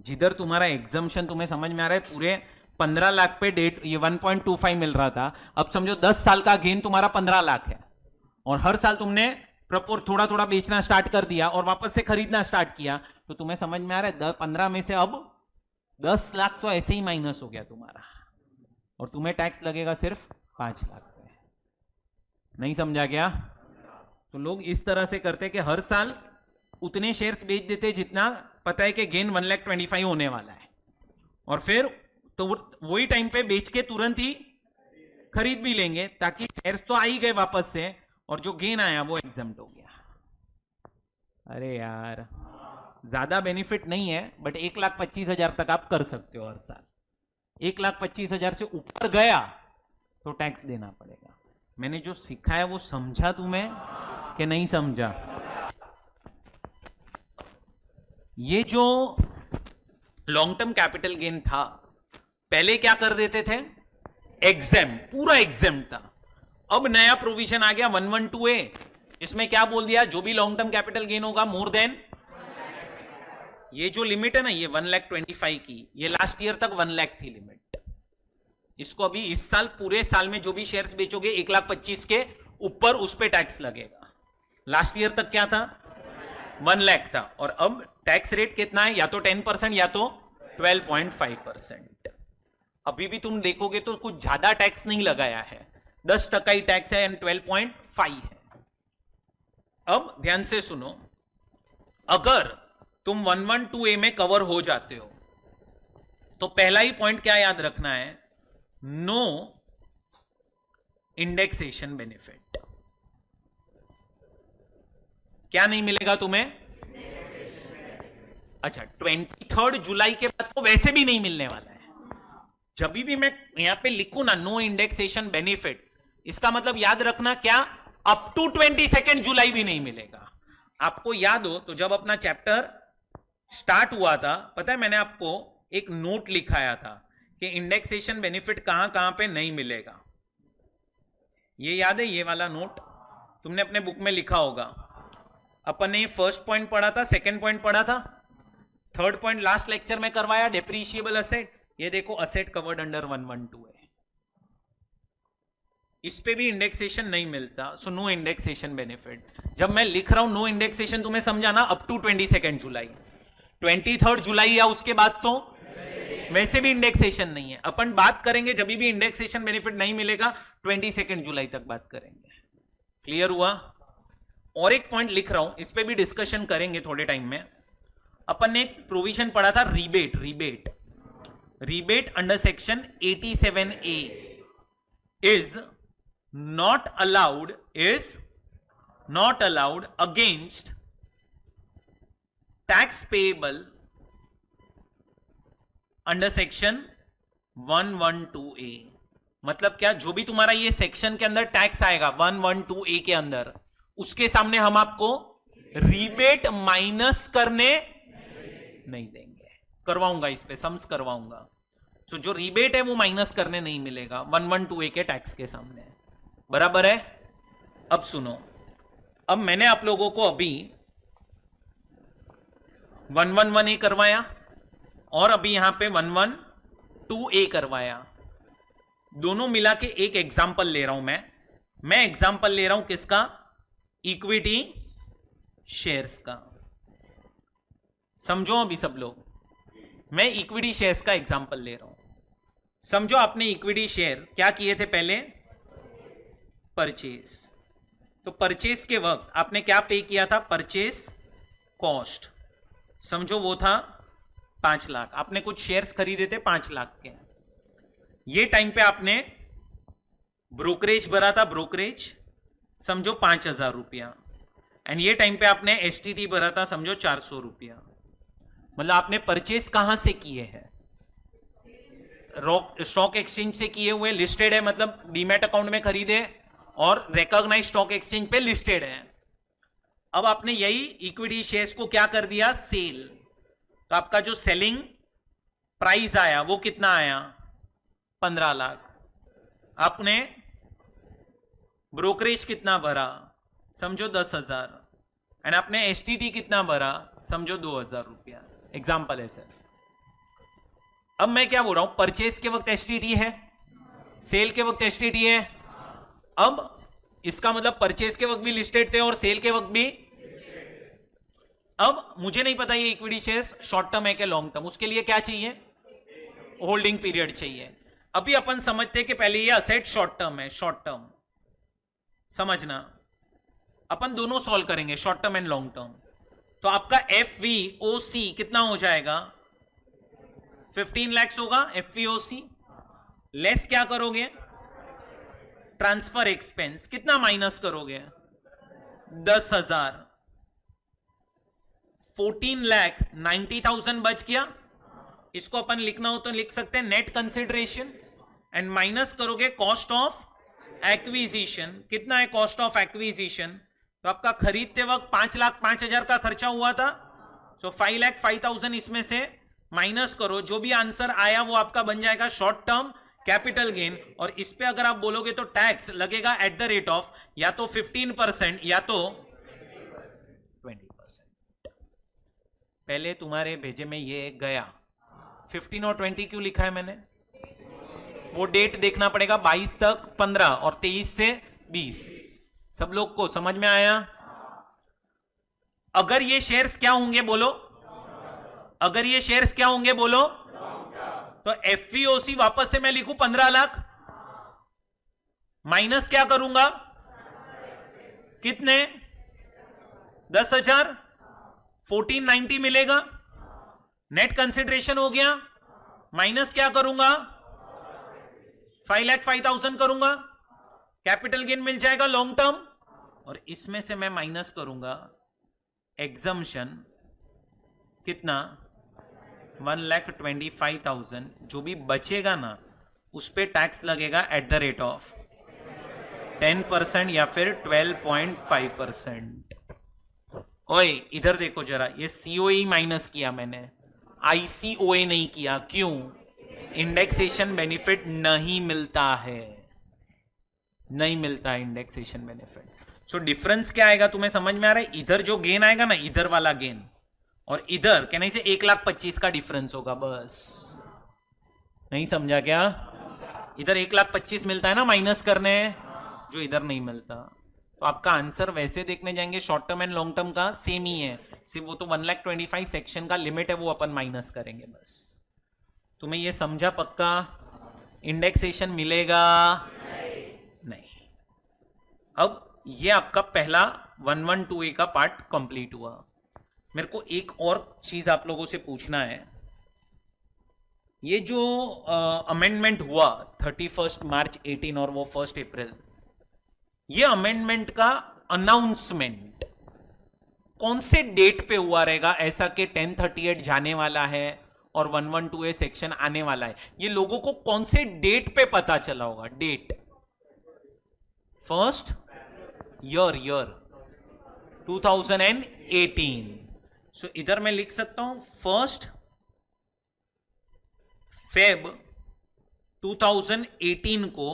जिधर तुम्हारा एग्जाम्शन तुम्हें समझ में आ रहा है, पूरे 15 लाख पे डेट ये 1.25 मिल रहा था, अब समझो 10 साल का गेन तुम्हारा 15 लाख है, और हर साल तुमने प्रपोर थोड़ा थोड़ा बेचना स्टार्ट कर दिया और वापस से खरीदना स्टार्ट किया, तो तुम्हें समझ में आ रहा है 15 में से अब 10 लाख तो ऐसे ही माइनस हो गया तुम्हारा, और तुम्हें टैक्स लगेगा सिर्फ 5 लाख पे। नहीं समझा क्या? तो लोग इस तरह से करते कि हर साल उतने शेयर्स बेच देते जितना पता है कि गेन 1,25,000 होने वाला है, और फिर तो वही टाइम पे बेच के तुरंत ही खरीद भी लेंगे, ताकि शेयर्स तो आ ही गए वापस से, और जो गेन आया वो एग्जम्प्ट हो गया। अरे यार, ज्यादा बेनिफिट नहीं है, बट 1,25,000 तक आप कर सकते हो हर साल। 1,25,000 से ऊपर गया तो टैक्स देना पड़ेगा। मैंने जो सिखाया वो समझा तुम्हें कि नहीं समझा? ये जो लॉन्ग टर्म कैपिटल गेन था, पहले क्या कर देते थे? एग्जाम, पूरा एग्जाम था। अब नया प्रोविजन आ गया 112A, इसमें क्या बोल दिया? जो भी लॉन्ग टर्म कैपिटल गेन होगा मोर देन, ये जो लिमिट है ना, ये 1,25,000 की, ये लास्ट ईयर तक 1 लाख थी लिमिट। इसको अभी इस साल पूरे साल में जो भी शेयर्स बेचोगे 1,25,000 के ऊपर उस पर टैक्स लगेगा। लास्ट ईयर तक क्या था? 1 लाख था, और अब टैक्स रेट कितना है? या तो 10% या तो 12.5%। अभी भी तुम देखोगे तो कुछ ज्यादा टैक्स नहीं लगाया है, 10% ही टैक्स है, एंड 12.5 है। अब ध्यान से सुनो, अगर तुम 112A में कवर हो जाते हो तो पहला ही पॉइंट क्या याद रखना है? No indexation benefit. क्या नहीं मिलेगा तुम्हें? अच्छा, 23 जुलाई के बाद तो वैसे भी नहीं मिलने वाला है। जब भी मैं यहां पे लिखूं ना नो इंडेक्सेशन बेनिफिट, इसका मतलब याद रखना क्या? अप टू 22 जुलाई भी नहीं मिलेगा। आपको याद हो तो जब अपना चैप्टर स्टार्ट हुआ था, पता है मैंने आपको एक नोट लिखाया था कि इंडेक्सेशन बेनिफिट कहां कहां पे नहीं मिलेगा। ये याद है? ये वाला नोट तुमने अपने बुक में लिखा होगा। अपन ने फर्स्ट पॉइंट पढ़ा था, सेकंड पॉइंट पढ़ा था, थर्ड पॉइंट लास्ट लेक्चर में करवाया, डेप्रीशिएबल असेट। ये देखो, असेट कवर्ड अंडर 112 है, इस पे भी इंडेक्सेशन नहीं मिलता, सो नो इंडेक्सेशन बेनिफिट। जब मैं लिख रहा हूं नो इंडेक्सेशन, तुम्हें समझा ना? अप टू 22 जुलाई, 23 जुलाई या उसके बाद तो वैसे भी इंडेक्सेशन नहीं है। अपन बात करेंगे जब भी इंडेक्सेशन बेनिफिट नहीं मिलेगा, 22 जुलाई तक बात करेंगे। क्लियर हुआ? और एक पॉइंट लिख रहा हूं, इस पे भी डिस्कशन करेंगे थोड़े टाइम में। अपन ने एक प्रोविजन पढ़ा था, rebate under section 87A is not allowed against tax payable under section 112A. मतलब क्या, जो भी तुम्हारा ये सेक्शन के अंदर टैक्स आएगा 112A के अंदर, उसके सामने हम आपको रिबेट माइनस करने नहीं देंगे, करवाऊंगा इस पे सम्स करवाऊंगा। तो जो रिबेट है वो माइनस करने नहीं मिलेगा 112A के टैक्स के सामने, बराबर है। अब सुनो, अब मैंने आप लोगों को अभी 111A करवाया और अभी यहां पे 112A करवाया, दोनों मिला के एक एग्जाम्पल ले रहा हूं मैं एग्जाम्पल ले रहा हूं किसका, इक्विटी शेयर्स का। समझो अभी सब लोग, मैं इक्विटी शेयर्स का एग्जाम्पल ले रहा हूं। समझो आपने इक्विटी शेयर क्या किए थे पहले, परचेज। तो परचेज के वक्त आपने क्या पे किया था, परचेज कॉस्ट, समझो वो था 5 लाख। आपने कुछ शेयर्स खरीदे थे 5 लाख के। ये टाइम पे आपने ब्रोकरेज भरा था, ब्रोकरेज समझो 5,000 रुपया, एंड ये टाइम पे आपने एसटीटी भरा था समझो 400 रुपया। मतलब आपने परचेज कहां से किए हैं, स्टॉक एक्सचेंज से किए हुए, लिस्टेड है, मतलब डीमैट अकाउंट में खरीदे और रिकॉग्नाइज स्टॉक एक्सचेंज पे लिस्टेड है। अब आपने यही इक्विटी शेयर्स को क्या कर दिया, सेल। तो आपका जो सेलिंग प्राइस आया वो कितना आया, 15 लाख। आपने ब्रोकरेज कितना भरा, समझो 10,000, एंड आपने एसटीटी कितना भरा, समझो 2,000 रुपया। एग्जाम्पल है सर। अब मैं क्या बोल रहा हूं, परचेज के वक्त एसटीटी है, सेल के वक्त एसटीटी है। अब इसका मतलब परचेज के वक्त भी लिस्टेड थे और सेल के वक्त भी। अब मुझे नहीं पता ये इक्विटी शेयर्स शॉर्ट टर्म है कि लॉन्ग टर्म, उसके लिए क्या चाहिए, होल्डिंग पीरियड चाहिए। अभी अपन समझते हैं कि पहले ये असेट शॉर्ट टर्म है, शॉर्ट टर्म समझना, अपन दोनों सॉल्व करेंगे short term and long term. तो आपका FVOC कितना हो जाएगा, 15 लाख होगा FVOC, लेस क्या करोगे, ट्रांसफर एक्सपेंस कितना माइनस करोगे, 10,000, 14,90,000 बच गया। इसको अपन लिखना हो तो लिख सकते हैं नेट कंसिडरेशन, एंड माइनस करोगे कॉस्ट ऑफ एक्विजिशन। कितना है कॉस्ट ऑफ एक्विजिशन, तो आपका खरीदते वक्त 5,05,000 का खर्चा हुआ था, तो 5,05,000 इसमें से माइनस करो, जो भी आंसर आया वो आपका बन जाएगा शॉर्ट टर्म कैपिटल गेन। और इस पे अगर आप बोलोगे तो टैक्स लगेगा एट द रेट ऑफ या तो 15% या तो 20%। पहले तुम्हारे भेजे में ये गया 15 और 20 क्यों लिखा है मैंने, वो डेट देखना पड़ेगा, 22 तक 15 और 23 से 20। सब लोग को समझ में आया। अगर ये शेयर्स क्या होंगे बोलो, अगर ये शेयर्स क्या होंगे बोलो, तो FVOC वापस से मैं लिखूं 15 लाख, माइनस क्या करूंगा, कितने, 10,000, 1490 मिलेगा, नेट कंसिडरेशन हो गया, माइनस क्या करूंगा, 5,05,000 करूंगा, कैपिटल गेन मिल जाएगा लॉन्ग टर्म, और इसमें से मैं माइनस करूंगा एग्जम्पशन कितना, 1,25,000। जो भी बचेगा ना उस पे टैक्स लगेगा एट द रेट ऑफ 10% या फिर 12.5%। ओए इधर देखो जरा, ये COE माइनस किया मैंने, ICOA नहीं किया, क्यों, इंडेक्सेशन बेनिफिट नहीं मिलता है, नहीं मिलता है इंडेक्सेशन बेनिफिट। सो डिफरेंस क्या आएगा तुम्हें समझ में आ रहा है, इधर जो गेन आएगा ना, इधर वाला गेन, और इधर कहने से 1,25,000 का डिफरेंस होगा बस। नहीं समझा क्या, इधर 1,25,000 मिलता है ना माइनस करने, जो इधर नहीं मिलता। तो आपका आंसर वैसे देखने जाएंगे short term and long term का सेम ही है, सिर्फ वो तो 1,25,000 सेक्शन का लिमिट है, वो अपन माइनस करेंगे बस। तुम्हें ये समझा पक्का, इंडेक्सेशन मिलेगा नहीं। अब ये आपका पहला 112A का पार्ट कंप्लीट हुआ। मेरे को एक और चीज आप लोगों से पूछना है, ये जो अमेंडमेंट हुआ 31 मार्च 18 और वो 1 अप्रैल, ये अमेंडमेंट का अनाउंसमेंट कौन से डेट पे हुआ रहेगा, ऐसा कि 1038 जाने वाला है और 112A सेक्शन आने वाला है, ये लोगों को कौन से डेट पे पता चला होगा? Date, first year 2018। सो इधर मैं लिख सकता हूं 1 Feb 2018 को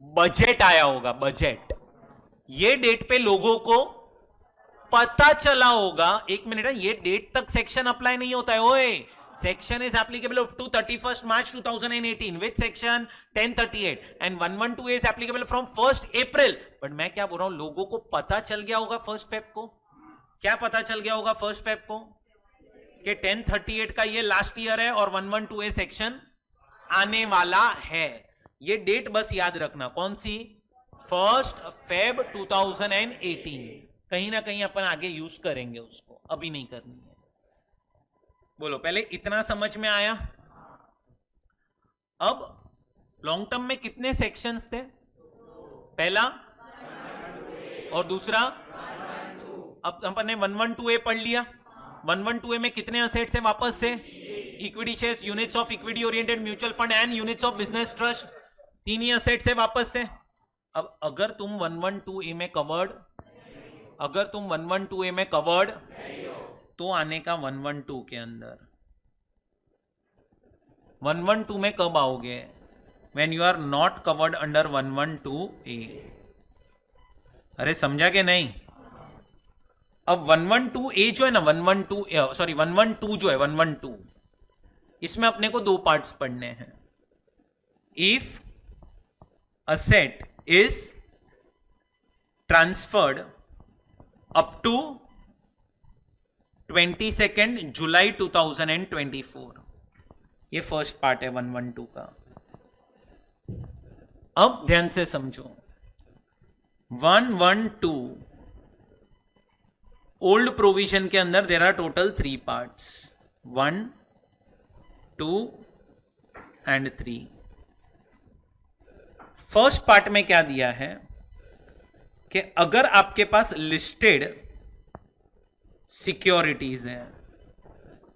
बजट आया होगा, बजट। ये डेट पे लोगों को पता चला होगा। एक मिनट है, ये डेट तक सेक्शन अप्लाई नहीं होता है ओए। Section is applicable up to 31st March 2018 with section 1038 and 112A is applicable from 1st April। But मैं क्या बोल रहा हूं, लोगों को पता चल गया होगा 1st Feb को। क्या पता चल गया होगा 1st Feb को? कि 1038 का ये लास्ट ईयर है और 112A सेक्शन आने वाला है। ये डेट बस याद रखना, कौन सी? 1st Feb 2018। कहीं ना कहीं अपन आगे यूज करेंगे उसको, अभी नहीं करनी है। बोलो, पहले इतना समझ में आया? अब लॉन्ग टर्म में कितने सेक्शंस थे? पहला और दूसरा। अब अपन ने 112A पढ़ लिया। 112A में कितने असेट्स हैं वापस से? Equity shares, units of equity oriented mutual fund and units of business trust. 3 he assets है वापस से। अब अगर तुम 112A में कवर्ड, अगर तुम 112A में कवर्ड तो आने का 112 के अंदर। 112 में कब आओगे? When you are not covered under 112A। अरे समझा के नहीं? अब 112A जो है ना, 112 जो है 112, इसमें अपने को 2 पार्ट्स पढ़ने हैं। If asset is transferred up to 22nd July 2024, ये फर्स्ट पार्ट है 112 का। अब ध्यान से समझो, 112 ओल्ड प्रोविजन के अंदर there are total 3 parts, 1, 2 and 3। First part में क्या दिया है कि अगर आपके पास लिस्टेड सिक्योरिटीज है,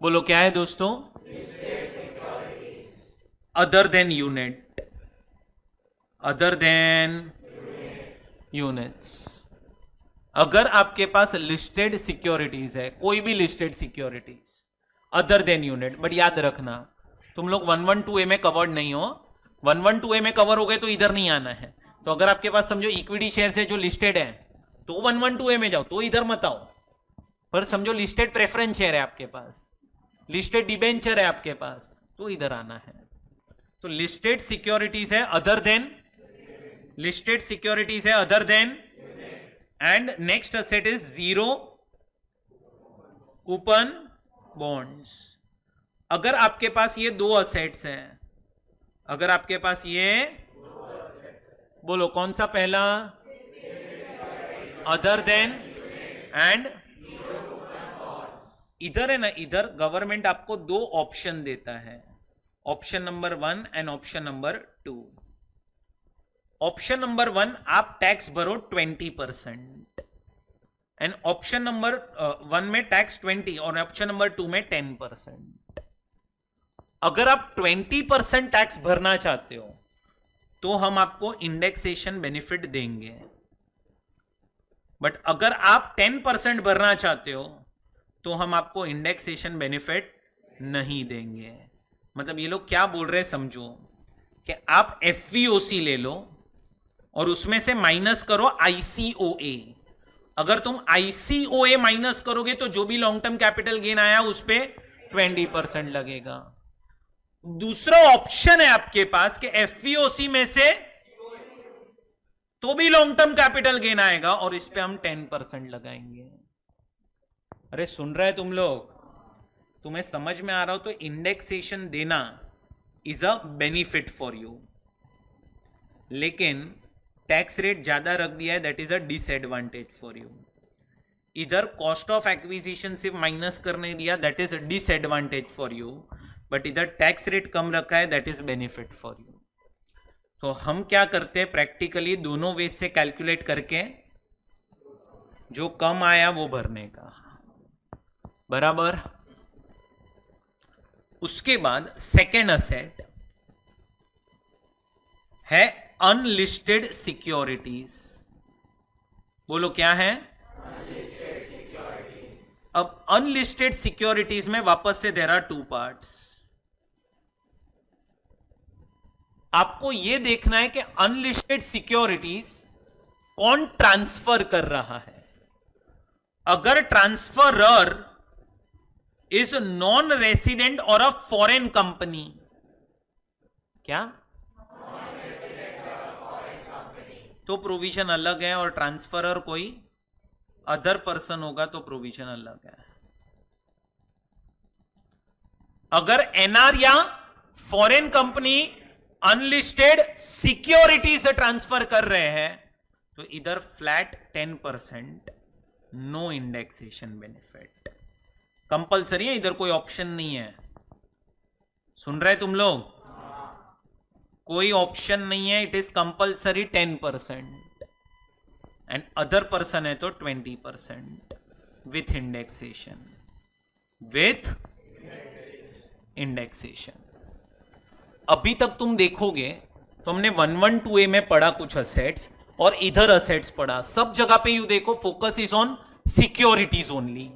बोलो क्या है दोस्तों? Other than unit, other than units. अगर आपके पास लिस्टेड सिक्योरिटीज है, कोई भी listed securities other then unit, but याद रखना तुम लोग 112A में कवर्ड नहीं हो। 112A में कवर हो गए तो इधर नहीं आना है। तो अगर आपके पास समझो इक्विटी शेयर है जो लिस्टेड है तो 112A में जाओ, तो इधर मत आओ। पर समझो लिस्टेड प्रेफरेंस शेयर है आपके पास, लिस्टेड डिबेंचर है आपके पास, तो इधर आना है। तो लिस्टेड सिक्योरिटीज है अदर देन, लिस्टेड सिक्योरिटीज है other than, and next asset is 0 coupon bonds. अगर आपके पास ये 2 असेट्स हैं, अगर आपके पास ये, बोलो कौन सा पहला? अदर देन एंड, इधर है ना, इधर गवर्नमेंट आपको 2 ऑप्शन देता है, option number 1 and option number 2। Option number 1 आप टैक्स भरो 20% एंड ऑप्शन नंबर 1 में टैक्स 20 और ऑप्शन नंबर 2 में 10%। अगर आप 20% टैक्स भरना चाहते हो तो हम आपको इंडेक्सेशन बेनिफिट देंगे, बट अगर आप 10% भरना चाहते हो तो हम आपको इंडेक्सेशन बेनिफिट नहीं देंगे। मतलब ये लोग क्या बोल रहे हैं समझो, कि आप FVOC ले लो और उसमें से माइनस करो ICOA। अगर तुम ICOA माइनस करोगे तो जो भी लॉन्ग टर्म कैपिटल गेन आया उस पे 20% लगेगा। दूसरा ऑप्शन है आपके पास कि FVOC में से तो भी लॉन्ग टर्म कैपिटल गेन आएगा और इस पे हम 10% लगाएंगे। अरे सुन रहे तुम लोग? तुम्हें समझ में आ रहा हो? तो इंडेक्सेशन देना is a benefit for you, लेकिन टैक्स रेट ज्यादा रख दिया है, that is a disadvantage for you. इधर कॉस्ट ऑफ एक्विजिशन सिर्फ माइनस करने दिया, that is disadvantage for you, but इधर टैक्स रेट कम रखा है, that is benefit for you. तो हम क्या करते हैं प्रैक्टिकली, दोनों वे से कैलकुलेट करके जो कम आया वो भरने का, बराबर। उसके बाद सेकेंड असेट है अनलिस्टेड सिक्योरिटीज। बोलो क्या है? अब अनलिस्टेड सिक्योरिटीज में वापस से देयर आर टू पार्ट्स। आपको यह देखना है कि अनलिस्टेड सिक्योरिटीज कौन ट्रांसफर कर रहा है। अगर ट्रांसफरर इज नॉन रेसिडेंट और अ फॉरेन कंपनी, क्या तो प्रोविजन अलग है, और ट्रांसफरर कोई अदर पर्सन होगा तो प्रोविजन अलग है। अगर एनआर या फॉरेन कंपनी अनलिस्टेड सिक्योरिटी से ट्रांसफर कर रहे हैं तो इधर flat 10%, no indexation benefit, compulsory है, इधर कोई ऑप्शन नहीं है। सुन रहे तुम लोग? कोई ऑप्शन नहीं है, it is compulsory 10%, and other person है तो 20% विथ इंडेक्सेशन, विथ इंडेक्सेशन। अभी तक तुम देखोगे तो हमने 112A में पढ़ा कुछ असेट्स और इधर असेट्स पढ़ा, सब जगह पे यू देखो focus is on securities only.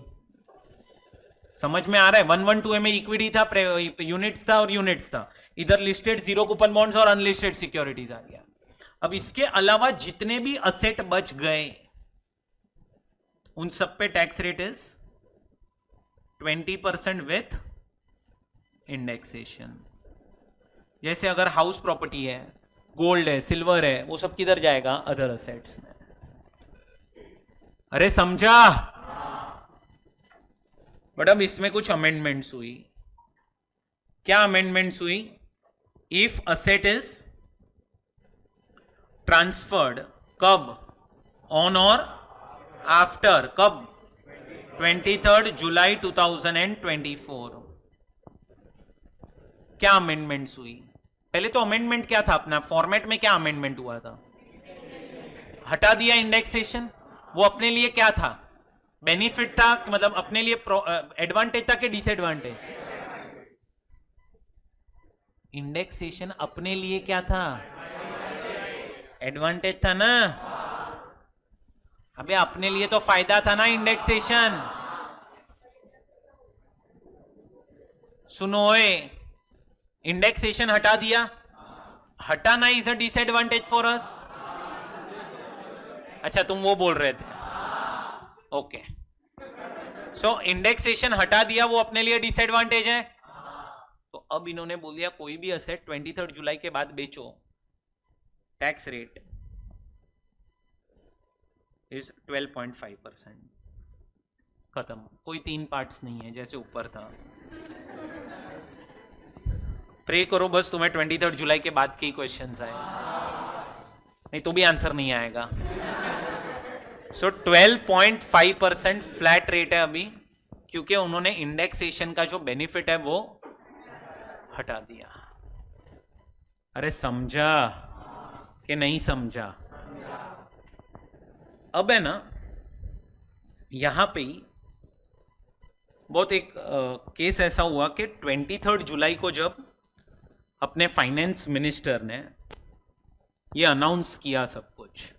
समझ में आ रहा है? 112A में इक्विटी था, यूनिट्स था और यूनिट्स था, इधर लिस्टेड जीरो कूपन बॉन्ड्स और अनलिस्टेड सिक्योरिटीज आ गया। अब इसके अलावा जितने भी असेट बच गए उन सब पे tax rate is 20% with indexation. जैसे अगर हाउस प्रॉपर्टी है, गोल्ड है, सिल्वर है, वो सब किधर जाएगा? अदर असेट्स में। अरे समझा? बट अब इसमें कुछ अमेंडमेंट्स हुई। क्या अमेंडमेंट्स हुई? इफ असेट इज ट्रांसफर्ड कब? ऑन और आफ्टर कब? 23 जुलाई 2024। क्या अमेंडमेंट्स हुई? पहले तो अमेंडमेंट क्या था अपना फॉर्मेट में, क्या अमेंडमेंट हुआ था? हटा दिया इंडेक्सेशन। वो अपने लिए क्या था? बेनिफिट था, मतलब अपने लिए एडवांटेज था कि डिसएडवांटेज? इंडेक्सेशन अपने लिए क्या था? एडवांटेज था ना। अबे अपने लिए तो फायदा था ना इंडेक्सेशन। सुनो, इंडेक्सेशन हटा दिया, हटाना is a disadvantage for us. अच्छा तुम वो बोल रहे थे, ओके। सो इंडेक्सेशन हटा दिया, वो अपने लिए डिसएडवांटेज है। तो अब इन्होंने बोल दिया कोई भी असेट 23 जुलाई के बाद बेचो, टैक्स रेट इज 12.5%। खत्म, कोई तीन पार्ट्स नहीं है जैसे ऊपर था। प्रे करो बस तुम्हें 23 जुलाई के बाद के क्वेश्चंस आए, नहीं तो भी आंसर नहीं आएगा। सो 12.5% फ्लैट रेट है अभी, क्योंकि उन्होंने इंडेक्सेशन का जो बेनिफिट है वो हटा दिया। अरे समझा कि नहीं समझा? अब है ना, यहां पे ही बहुत एक केस ऐसा हुआ कि 23 जुलाई को जब अपने फाइनेंस मिनिस्टर ने ये अनाउंस किया सब कुछ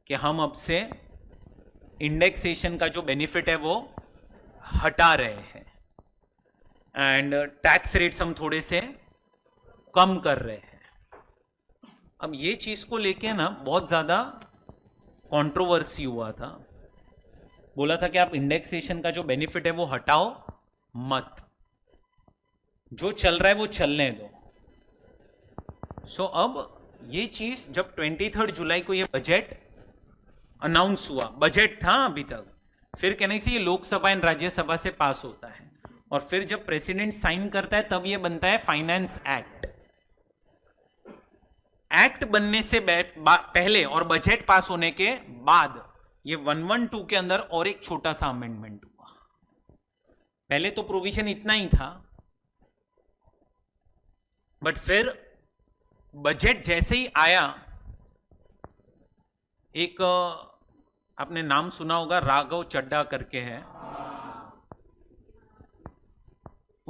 कि हम अब से इंडेक्सेशन का जो बेनिफिट है वो हटा रहे हैं एंड टैक्स रेट्स हम थोड़े से कम कर रहे हैं। अब ये चीज को लेके ना बहुत ज्यादा कंट्रोवर्सी हुआ था। बोला था कि आप इंडेक्सेशन का जो बेनिफिट है वो हटाओ मत, जो चल रहा है वो चलने दो। सो अब ये चीज जब 23 जुलाई को ये बजट अनाउंस हुआ, बजट था अभी तक, फिर कहने से ये लोकसभा एंड राज्यसभा से पास होता है और फिर जब प्रेसिडेंट साइन करता है तब ये बनता है फाइनेंस एक्ट। एक्ट बनने से पहले और बजट पास होने के बाद ये 112 के अंदर और एक छोटा सा अमेंडमेंट हुआ। पहले तो प्रोविजन इतना ही था, बट फिर बजट जैसे ही आया, एक आपने नाम सुना होगा, राघव चड्ढा करके है,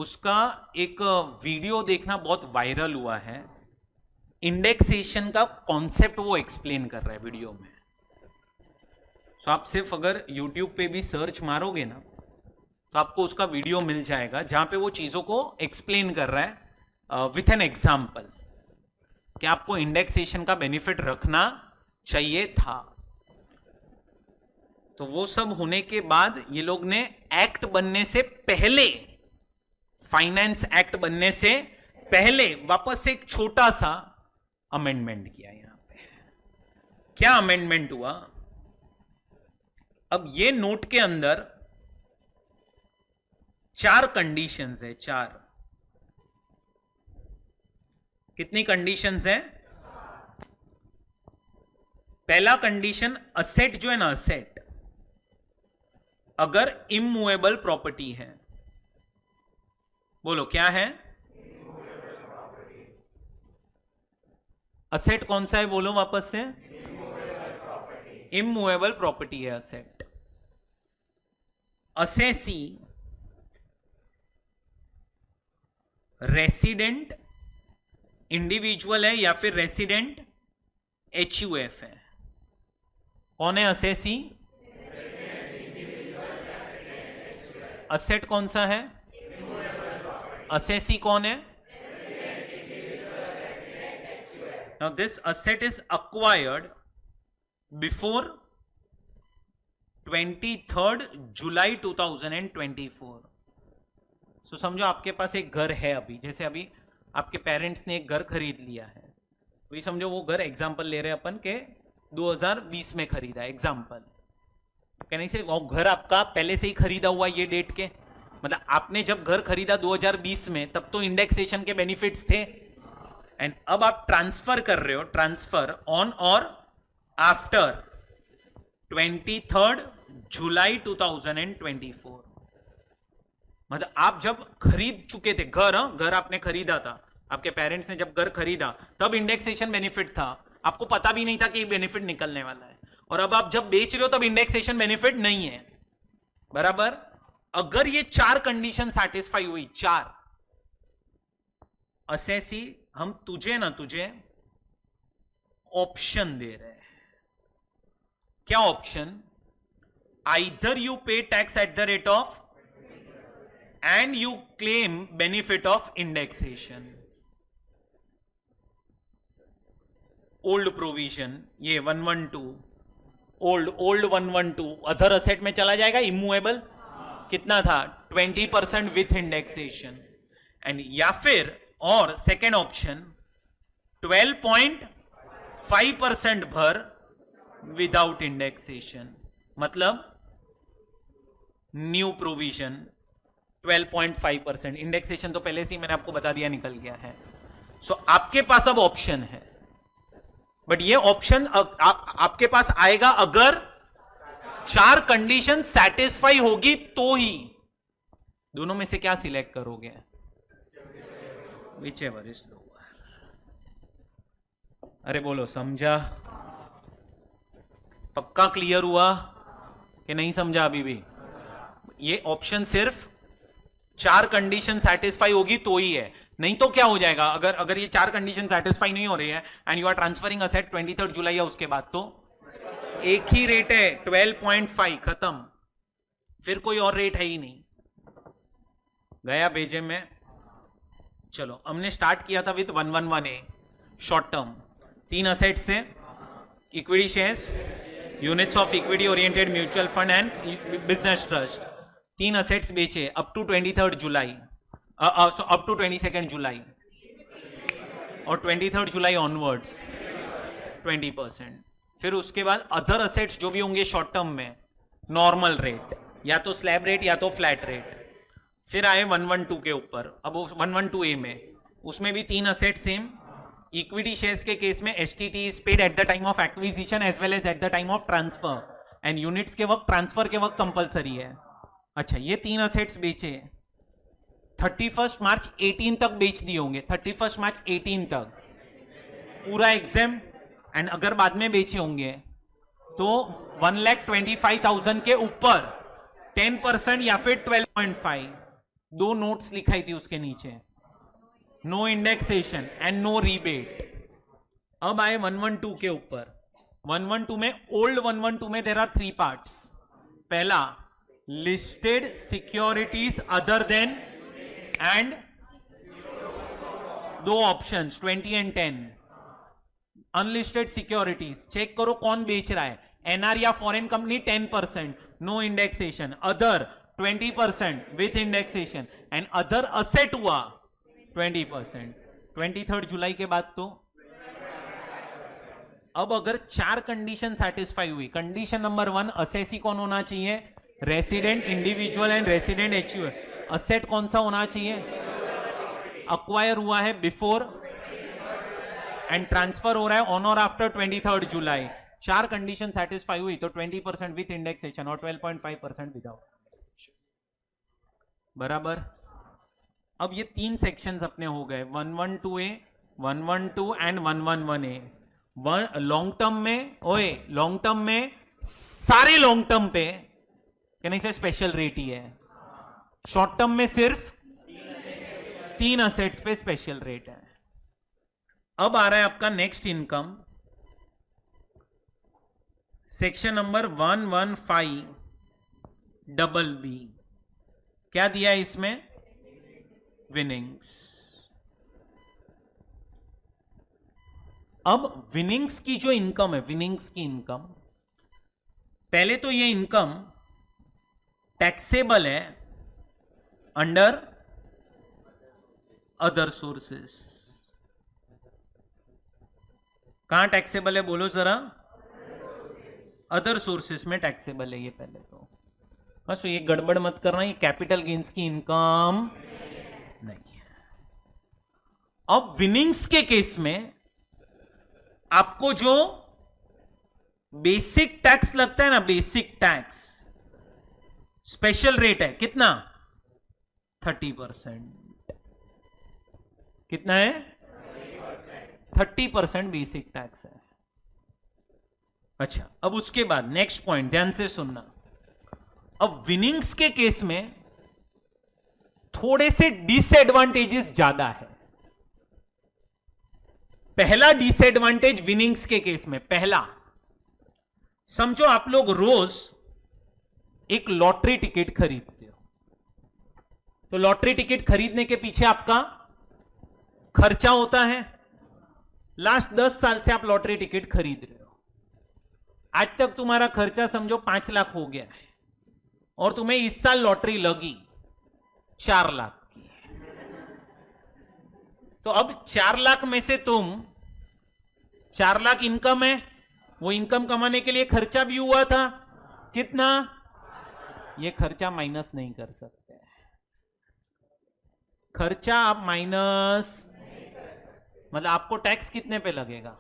उसका एक वीडियो देखना बहुत वायरल हुआ है। इंडेक्सेशन का कॉन्सेप्ट वो एक्सप्लेन कर रहा है वीडियो में। सो आप सिर्फ अगर यूट्यूब पे भी सर्च मारोगे ना तो आपको उसका वीडियो मिल जाएगा जहां पे वो चीजों को एक्सप्लेन कर रहा है विथ एन एग्जाम्पल कि आपको इंडेक्सेशन का बेनिफिट रखना चाहिए था। तो वो सब होने के बाद ये लोग ने एक्ट बनने से पहले, फाइनेंस एक्ट बनने से पहले वापस एक छोटा सा अमेंडमेंट किया। यहां पे क्या अमेंडमेंट हुआ? अब ये नोट के अंदर 4 कंडीशंस है। 4 कितनी कंडीशंस है? पहला कंडीशन, असेट जो है ना, असेट अगर इमूवेबल प्रॉपर्टी है, बोलो क्या है? असेट कौन सा है? बोलो वापस से। इमूवेबल प्रॉपर्टी है असेट। असेसी रेसिडेंट इंडिविजुअल है या फिर रेसिडेंट एचयूएफ है? कौन है असेसी? असेट कौन सा है? असेसी कौन है? Now this asset is acquired before 23rd जुलाई 2024। सो समझो आपके पास एक घर है अभी, जैसे अभी आपके पेरेंट्स ने एक घर खरीद लिया है, तो ये समझो वो घर, एग्जांपल ले रहे हैं अपन के 2020 में खरीदा, एग्जांपल। कहने से वो घर आपका पहले से ही खरीदा हुआ ये डेट के, मतलब आपने जब घर खरीदा 2020 में तब तो इंडेक्सेशन के बेनिफिट्स थे, एंड अब आप ट्रांसफर कर रहे हो, ट्रांसफर ऑन और आफ्टर 23rd जुलाई 2024। मतलब आप जब खरीद चुके थे घर, घर आपने खरीदा था, आपके पेरेंट्स ने जब घर खरीदा तब इंडेक्सेशन बेनिफिट था, आपको पता भी नहीं था कि ये बेनिफिट निकलने वाला है, और अब आप जब बेच रहे हो तब इंडेक्सेशन बेनिफिट नहीं है, बराबर। अगर ये 4 कंडीशन सैटिस्फाई हुई, 4, असेसी हम तुझे ऑप्शन दे रहे हैं। क्या ऑप्शन? आइदर यू पे tax at the rate of and you claim benefit of indexation. Old provision ये 112, ओल्ड 112 अदर असेट में चला जाएगा, इमूवेबल कितना था? 20% विथ इंडेक्सेशन। एंड या फिर और सेकेंड ऑप्शन 12.5% भर विदाउट इंडेक्सेशन, मतलब न्यू प्रोविजन 12.5%। इंडेक्सेशन तो पहले से ही मैंने आपको बता दिया निकल गया है। सो आपके पास अब ऑप्शन है, बट ये ऑप्शन आपके पास आएगा अगर 4 कंडीशन सैटिस्फाई होगी तो ही। दोनों में से क्या सिलेक्ट करोगे? Whichever is lower। अरे बोलो, समझा? पक्का क्लियर हुआ कि नहीं समझा अभी भी? ये ऑप्शन सिर्फ 4 कंडीशन सैटिस्फाई होगी तो ही है, नहीं तो क्या हो जाएगा? अगर ये 4 कंडीशन सैटिस्फाई नहीं हो रही है and you are transferring asset 23rd July या उसके बाद, तो एक ही रेट है 12.5, खत्म, फिर कोई और रेट है ही नहीं। गया भेजे में। चलो, हमने स्टार्ट किया था with 111A short term, 3 assets थे, equity shares, units of equity oriented mutual fund and business trust. 3 assets बेचे अप टू 23rd जुलाई, अप टू 22nd जुलाई, और 23rd जुलाई ऑनवर्ड्स 20%। फिर उसके बाद अदर असेट्स जो भी होंगे शॉर्ट टर्म में, नॉर्मल रेट, या तो स्लैब रेट या तो फ्लैट रेट। फिर आए 112 के ऊपर, अब 112A में, उसमें भी 3 असेट सेम। इक्विटी शेयर्स के केस में STT is paid at the time of acquisition as well as at the time of transfer, and units के वक्त, ट्रांसफर के वक्त कंपलसरी है। अच्छा, ये 3 असेट्स बेचे, 31 मार्च 18 तक बेच दिए होंगे, 31 मार्च 18 तक पूरा एग्जाम, एंड अगर बाद में बेचे होंगे तो 1,25,000 के ऊपर 10% या फिर 12.5, दो नोट्स लिखाई थी उसके नीचे, no indexation and no rebate. अब आए 112 के ऊपर। 112 में, ओल्ड 112 में देयर आर 3 पार्ट्स। पहला, listed securities other than and दो options 20 and 10। Unlisted securities, check करो कौन बेच रहा है, एनआर या foreign company 10%, no indexation, other 20% with indexation, and other asset हुआ 20%। 23 जुलाई के बाद तो अब अगर 4 कंडीशन सेटिस्फाई हुई, कंडीशन नंबर 1, असेसी कौन होना चाहिए, resident, individual and resident HUF. Asset कौन सा होना चाहिए, अक्वायर हुआ है बिफोर एंड ट्रांसफर हो रहा है ऑन और आफ्टर 23 जुलाई। 4 कंडीशन सेटिस्फाई हुई तो 20% विथ इंडेक्सेशन और 12.5% विदाउट इंडेक्सेशन। बराबर। अब ये 3 सेक्शंस अपने हो गए, 112A, 112 and 111A। Long term में, ओए लॉन्ग टर्म में सारे लॉन्ग टर्म पे नहीं से स्पेशल रेट ही है, शॉर्ट टर्म में सिर्फ 3 असेट्स पे स्पेशल रेट है। अब आ रहा है आपका next income, section number 115BB। क्या दिया है इसमें, विनिंग्स। अब विनिंग्स की जो इनकम है, विनिंग्स की इनकम, पहले तो ये इनकम टैक्सेबल है अंडर अदर सोर्सेस। कहां टैक्सेबल है बोलो जरा, अदर सोर्सेस में टैक्सेबल है ये पहले तो। बस ये गड़बड़ मत करना, ये कैपिटल गेन्स की इनकम नहीं है। अब विनिंग्स के केस में आपको जो बेसिक टैक्स लगता है ना, बेसिक टैक्स स्पेशल रेट है कितना, 30%। कितना है, 30% बेसिक टैक्स है। अच्छा, अब उसके बाद नेक्स्ट पॉइंट ध्यान से सुनना। अब विनिंग्स के केस में थोड़े से डिसएडवांटेजेस ज्यादा है। पहला डिसएडवांटेज विनिंग्स के केस में, पहला, समझो आप लोग रोज एक लॉटरी टिकट खरीदते हो, तो लॉटरी टिकट खरीदने के पीछे आपका खर्चा होता है। लास्ट 10 साल से आप लॉटरी टिकट खरीद रहे हो, आज तक तुम्हारा खर्चा समझो 5 लाख हो गया है, और तुम्हें इस साल लॉटरी लगी 4 लाख की। तो अब 4 लाख में से तुम 4 लाख इनकम है, वो इनकम कमाने के लिए खर्चा भी हुआ था कितना, ये खर्चा माइनस नहीं कर सकते। खर्चा आप माइनस, मतलब आपको टैक्स कितने पे लगेगा,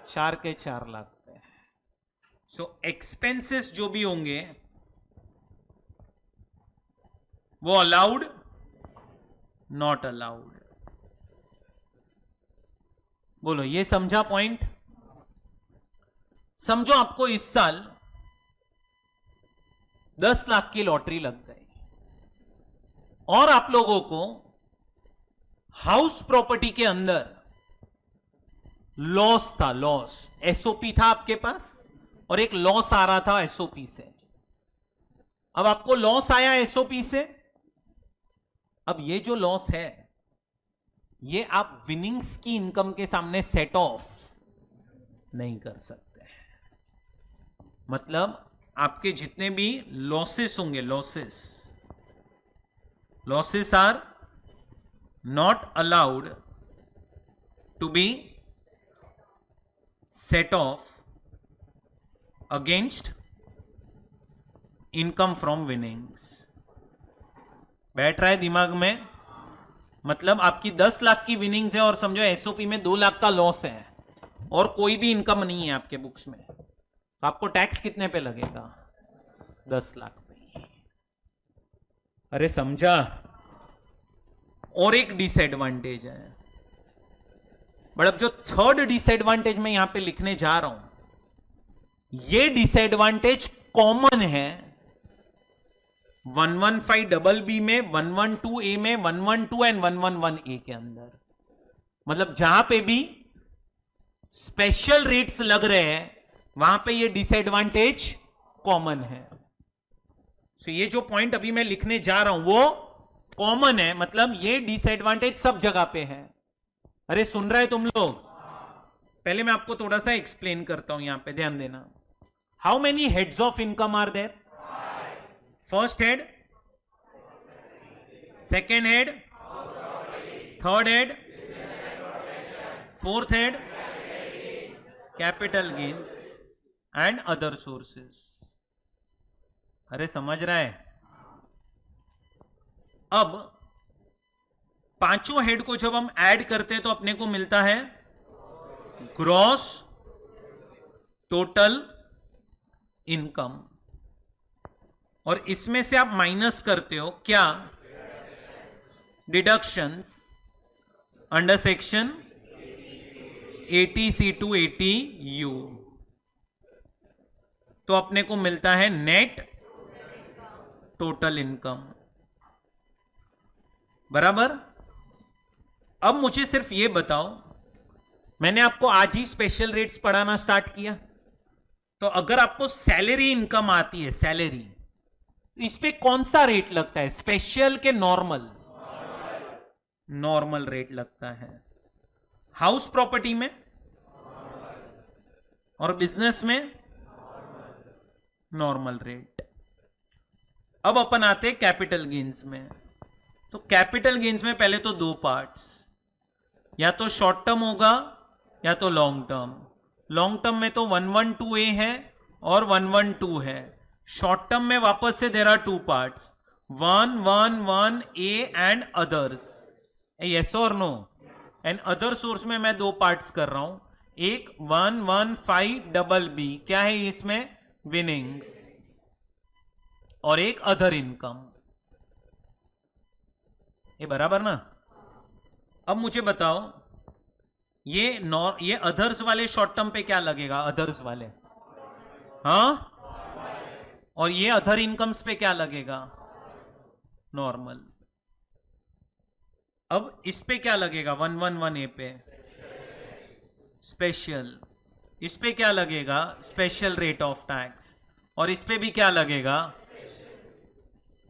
4 के 4 लाख पे। सो एक्सपेंसेस जो भी होंगे वो अलाउड, नॉट अलाउड। बोलो ये समझा पॉइंट। समझो आपको इस साल 10 लाख की लॉटरी लग गई और आप लोगों को हाउस प्रॉपर्टी के अंदर लॉस था, लॉस एसओपी था आपके पास, और एक लॉस आ रहा था एसओपी से। अब आपको लॉस आया एसओपी से, अब ये जो लॉस है ये आप विनिंग्स की इनकम के सामने सेट ऑफ नहीं कर सकते। मतलब आपके जितने भी लॉसेस होंगे, losses are not allowed to be set off against income from winnings. बैठ रहा है दिमाग में। मतलब आपकी 10 लाख की विनिंग्स है और समझो एसओपी में 2 लाख का लॉस है और कोई भी इनकम नहीं है आपके बुक्स में, तो आपको टैक्स कितने पे लगेगा, 10 लाख पे। अरे समझा। और एक डिसएडवांटेज है, बट अब जो थर्ड डिसएडवांटेज मैं यहां पे लिखने जा रहा हूं, ये डिसएडवांटेज कॉमन है 115 डबल बी में, 112 ए में, 112 एंड 111 ए के अंदर। मतलब जहां पे भी स्पेशल रेट्स लग रहे हैं वहां पे ये डिसएडवांटेज कॉमन है। सो ये जो पॉइंट अभी मैं लिखने जा रहा हूं वो कॉमन है, मतलब ये डिसएडवांटेज सब जगह पे है। अरे सुन रहे तुम लोग? पहले मैं आपको थोड़ा सा एक्सप्लेन करता हूं, यहां पे ध्यान देना। How many heads of income are there? First head, second head, third head, fourth head, capital gains and other sources. अरे समझ रहा है? अब पांचों हेड को जब हम ऐड करते हैं तो अपने को मिलता है ग्रॉस टोटल इनकम, और इसमें से आप माइनस करते हो क्या? Deductions under section 80C to 80U, तो अपने को मिलता है नेट टोटल इनकम। बराबर? अब मुझे सिर्फ ये बताओ, मैंने आपको आज ही स्पेशल रेट्स पढ़ाना स्टार्ट किया, तो अगर आपको सैलरी इनकम आती है, सैलरी, इस पे कौन सा रेट लगता है, स्पेशल के नॉर्मल? नॉर्मल रेट लगता है। हाउस प्रॉपर्टी में और बिजनेस में नॉर्मल रेट। अब अपन आते हैं कैपिटल गेन्स में। तो कैपिटल गेन्स में पहले तो दो पार्ट्स, या तो शॉर्ट टर्म होगा या तो लॉन्ग टर्म। लॉन्ग टर्म में तो 112A है और 112 है। शॉर्ट टर्म में वापस से there are two parts, 111A and others. Yes और नो? एंड अदर सोर्स में मैं दो पार्ट्स कर रहा हूं, एक 115BB, क्या है इसमें? विनिंग्स, और एक अदर इनकम। ये बराबर ना? अब मुझे बताओ ये अदर्स वाले शॉर्ट टर्म पे क्या लगेगा? अदर्स वाले, हाँ? और ये अदर इनकम्स पे क्या लगेगा? नॉर्मल। अब इस पे क्या लगेगा? 111A पे स्पेशल। इस पे क्या लगेगा? Special rate of tax. और इस पे भी क्या लगेगा?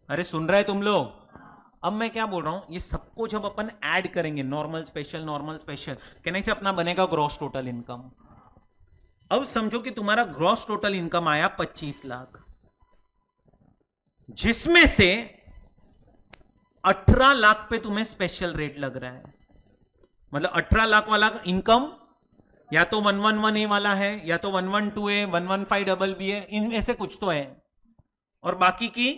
अरे सुन रहे तुम लोग? अब मैं क्या बोल रहा हूं, ये सबको जब अपन ऐड करेंगे, नॉर्मल स्पेशल नॉर्मल स्पेशल, कहने से अपना बनेगा ग्रॉस टोटल इनकम। अब समझो कि तुम्हारा ग्रॉस टोटल इनकम आया 25 लाख, जिसमें से 18 लाख पे तुम्हें स्पेशल रेट लग रहा है। मतलब 18 लाख वाला इनकम या तो 111A वाला है, या तो 112A, 115BB है, इनमें से कुछ तो है। और बाकी की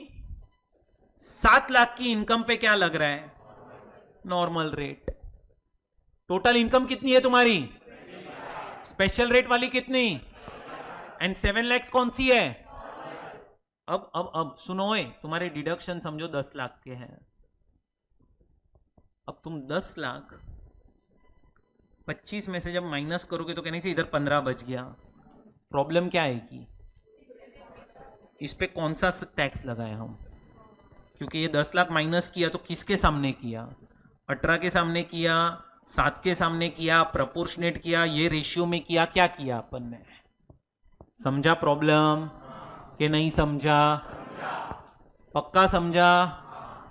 7 लाख की इनकम पे क्या लग रहा है? Normal rate. टोटल इनकम कितनी है तुम्हारी? स्पेशल रेट वाली कितनी? एंड 7 लाख कौन सी है? अब सुनो, तुम्हारे डिडक्शन समझो 10 लाख के हैं। अब तुम 10 लाख 25 में से जब माइनस करोगे तो कहने से इधर 15 बच गया। प्रॉब्लम क्या आएगी? इस पे कौन सा टैक्स लगाया हम? क्योंकि ये 10 लाख माइनस किया तो किसके सामने किया? 18 के सामने किया, 7 के सामने किया, प्रपोर्शनेट किया, ये रेशियो में किया, क्या किया अपन ने? समझा प्रॉब्लम कि नहीं समझा? पक्का समझा?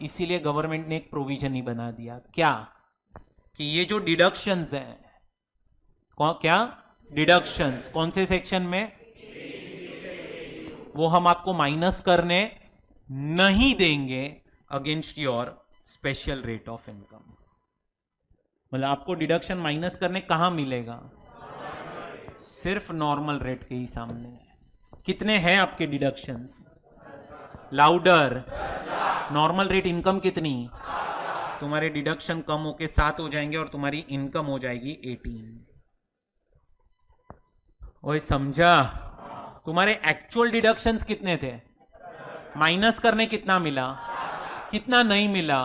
इसीलिए गवर्नमेंट ने एक प्रोविजन ही बना दिया, क्या? कि ये जो डिडक्शंस हैं, क्या डिडक्शंस, कौन से सेक्शन में? वो हम आपको माइनस करने नहीं देंगे against your special rate of income. मतलब आपको डिडक्शन माइनस करने कहां मिलेगा? सिर्फ नॉर्मल रेट के ही सामने। कितने हैं आपके deductions? Louder. Normal rate income कितनी? तुम्हारे डिडक्शन कम होके 7 हो जाएंगे और तुम्हारी इनकम हो जाएगी 18। ओए समझा? तुम्हारे एक्चुअल डिडक्शंस कितने थे? माइनस करने कितना मिला? कितना नहीं मिला?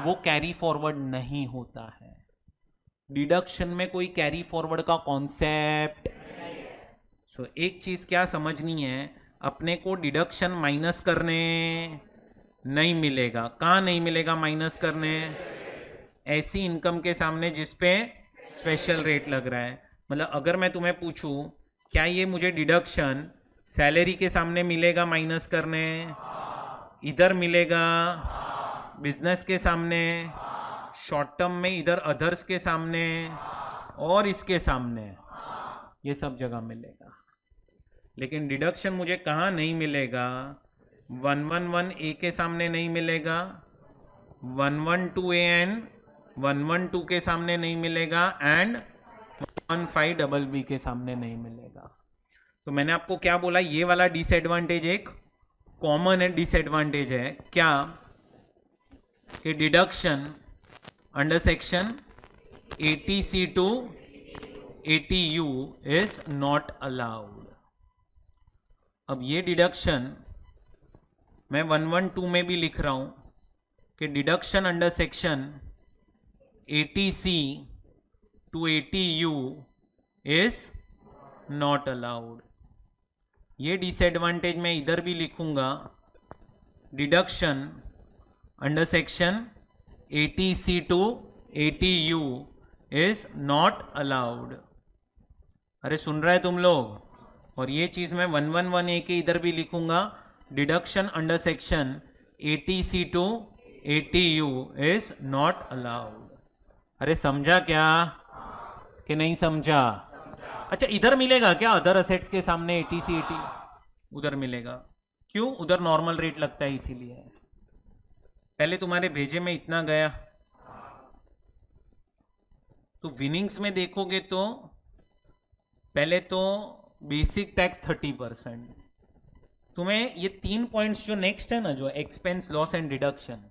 वो कैरी फॉरवर्ड नहीं होता है। डिडक्शन में कोई कैरी फॉरवर्ड का कॉन्सेप्ट। सो एक चीज क्या समझनी है, अपने को डिडक्शन माइनस करने नहीं मिलेगा। कहाँ नहीं मिलेगा माइनस करने? ऐसी इनकम के सामने जिस पे स्पेशल रेट लग रहा है। मतलब अगर मैं तुम्हें पूछूं क्या ये मुझे डिडक्शन सैलरी के सामने मिलेगा माइनस करने? इधर मिलेगा बिजनेस के सामने, शॉर्ट टर्म में इधर अदर्स के सामने और इसके सामने, ये सब जगह मिलेगा। लेकिन डिडक्शन मुझे कहाँ नहीं मिलेगा? 111 ए के सामने नहीं मिलेगा, 112 ए एंड 112 के सामने नहीं मिलेगा, एंड 15 बी के सामने नहीं मिलेगा। तो मैंने आपको क्या बोला, ये वाला डिसएडवांटेज एक कॉमन डिसएडवांटेज है क्या, कि deduction under section 80C to 80U is not allowed. अब ये डिडक्शन मैं 112 में भी लिख रहा हूं कि deduction under section 80C to 80U is not allowed. ये डिसएडवांटेज मैं इधर भी लिखूंगा, deduction under section 80C to 80U is not allowed. अरे सुन रहे तुम लोग? और ये चीज मैं 111A के इधर भी लिखूंगा, deduction under section 80C to 80U is not allowed. अरे समझा क्या कि नहीं समझा? अच्छा, इधर मिलेगा क्या अदर असेट्स के सामने 80C 80? उधर मिलेगा। क्यों? उधर नॉर्मल रेट लगता है इसीलिए। पहले तुम्हारे भेजे में इतना गया, तो विनिंग्स में देखोगे तो पहले तो बेसिक टैक्स 30%। तुम्हें ये 3 पॉइंट्स जो नेक्स्ट है ना, जो एक्सपेंस, लॉस एंड डिडक्शन,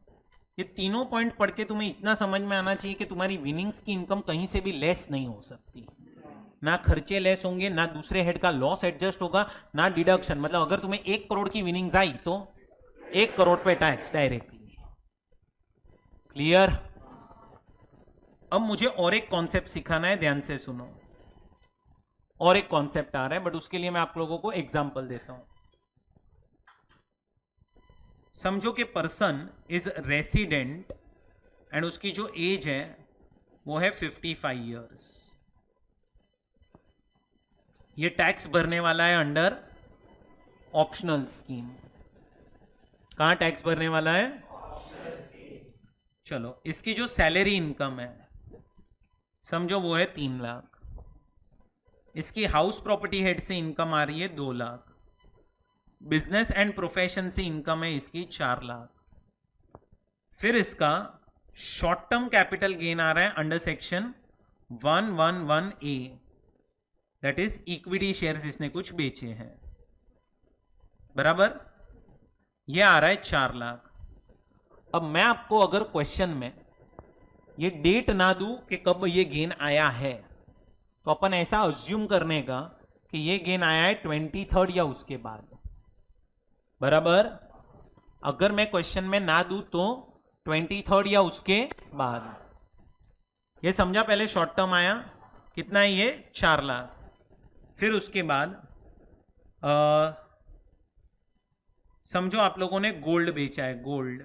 ये तीनों पॉइंट पढ़ के तुम्हें इतना समझ में आना चाहिए कि तुम्हारी विनिंग्स की इनकम कहीं से भी लेस नहीं हो सकती। ना खर्चे लेस होंगे, ना दूसरे हेड का लॉस एडजस्ट होगा, ना डिडक्शन। मतलब अगर तुम्हें 1 करोड़ की विनिंग्स आई तो 1 करोड़ पे टैक्स डायरेक्टली। क्लियर? अब मुझे और एक कॉन्सेप्ट सिखाना है, ध्यान से सुनो। और एक कॉन्सेप्ट आ रहा है, बट उसके लिए मैं आप लोगों को एग्जांपल देता हूं। समझो कि पर्सन इज रेसिडेंट एंड उसकी जो एज है वो है 55 इयर्स। ये टैक्स भरने वाला है अंडर ऑप्शनल स्कीम। कहां टैक्स भरने वाला है? चलो, इसकी जो सैलरी इनकम है समझो वो है 3 लाख। इसकी हाउस प्रॉपर्टी हेड से इनकम आ रही है 2 लाख। बिजनेस एंड प्रोफेशन से इनकम है इसकी 4 लाख। फिर इसका शॉर्ट टर्म कैपिटल गेन आ रहा है under section 111A, that is equity shares इसने कुछ बेचे हैं, बराबर। ये आ रहा है 4 लाख। अब मैं आपको अगर क्वेश्चन में ये डेट ना दूं कि कब ये गेन आया है, तो अपन ऐसा अज्यूम करने का कि ये गेन आया है 23rd या उसके बाद, बराबर। अगर मैं क्वेश्चन में ना दूं तो 23rd या उसके बाद। ये समझा? पहले शॉर्ट टर्म आया, कितना है ये? 4 लाख। फिर उसके बाद समझो आप लोगों ने गोल्ड बेचा है, gold.